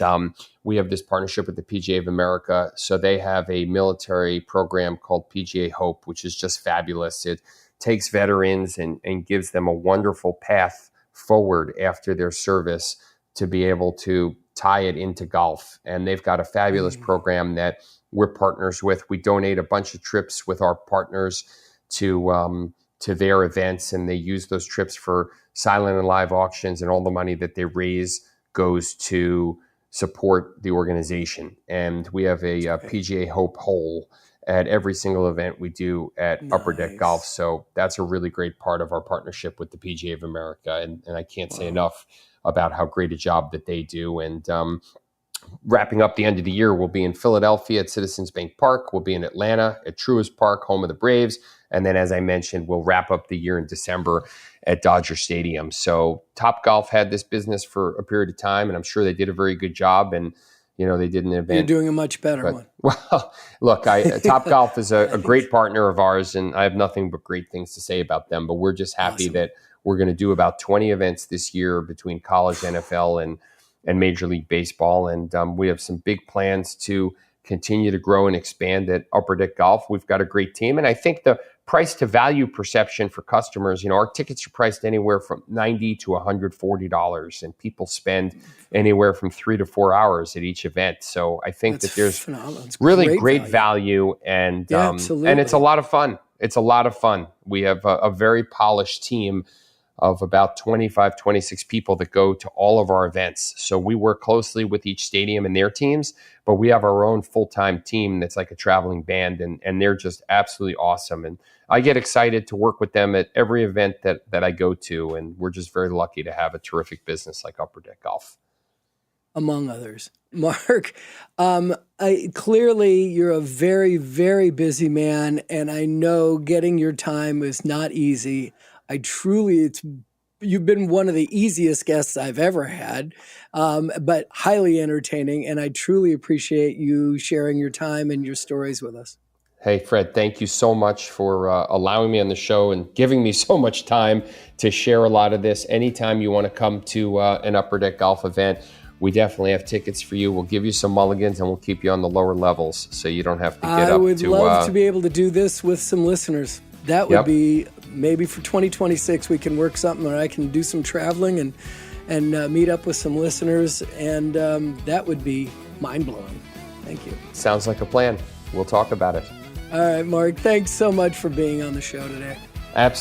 we have this partnership with the PGA of America. So they have a military program called PGA Hope, which is just fabulous. It takes veterans and gives them a wonderful path forward after their service to be able to tie it into golf. And they've got a fabulous program that we're partners with. We donate a bunch of trips with our partners to their events, and they use those trips for silent and live auctions, and all the money that they raise goes to support the organization. And we have a PGA Hope hole at every single event we do at Upper Deck Golf. So that's a really great part of our partnership with the PGA of America. And I can't say enough about how great a job that they do. And wrapping up the end of the year, we'll be in Philadelphia at Citizens Bank Park. We'll be in Atlanta at Truist Park, home of the Braves. And then, as I mentioned, we'll wrap up the year in December at Dodger Stadium. So Topgolf had this business for a period of time, and I'm sure they did a very good job. And they did an event. You're doing a much better one. Well, look, Topgolf is a great partner of ours, and I have nothing but great things to say about them. But we're just happy that we're going to do about 20 events this year between college, NFL, and Major League Baseball. And we have some big plans to continue to grow and expand at Upper Deck Golf. We've got a great team. And I think the price to value perception for customers, our tickets are priced anywhere from $90 to $140, and people spend anywhere from 3 to 4 hours at each event. So I think that there's really great value, and and it's a lot of fun. It's a lot of fun. We have a very polished team of about 25, 26 people that go to all of our events. So we work closely with each stadium and their teams, but we have our own full-time team that's like a traveling band, and they're just absolutely awesome. And I get excited to work with them at every event that I go to, and we're just very lucky to have a terrific business like Upper Deck Golf. Among others. Marc, clearly you're a very, very busy man, and I know getting your time is not easy. You've been one of the easiest guests I've ever had, but highly entertaining, and I truly appreciate you sharing your time and your stories with us. Hey, Fred, thank you so much for allowing me on the show and giving me so much time to share a lot of this. Anytime you want to come to an Upper Deck Golf event, we definitely have tickets for you. We'll give you some mulligans, and we'll keep you on the lower levels so you don't have to get up to... I would love to be able to do this with some listeners. That would be... Maybe for 2026, we can work something where I can do some traveling and meet up with some listeners, and that would be mind-blowing. Thank you. Sounds like a plan. We'll talk about it. All right, Marc, thanks so much for being on the show today. Absolutely.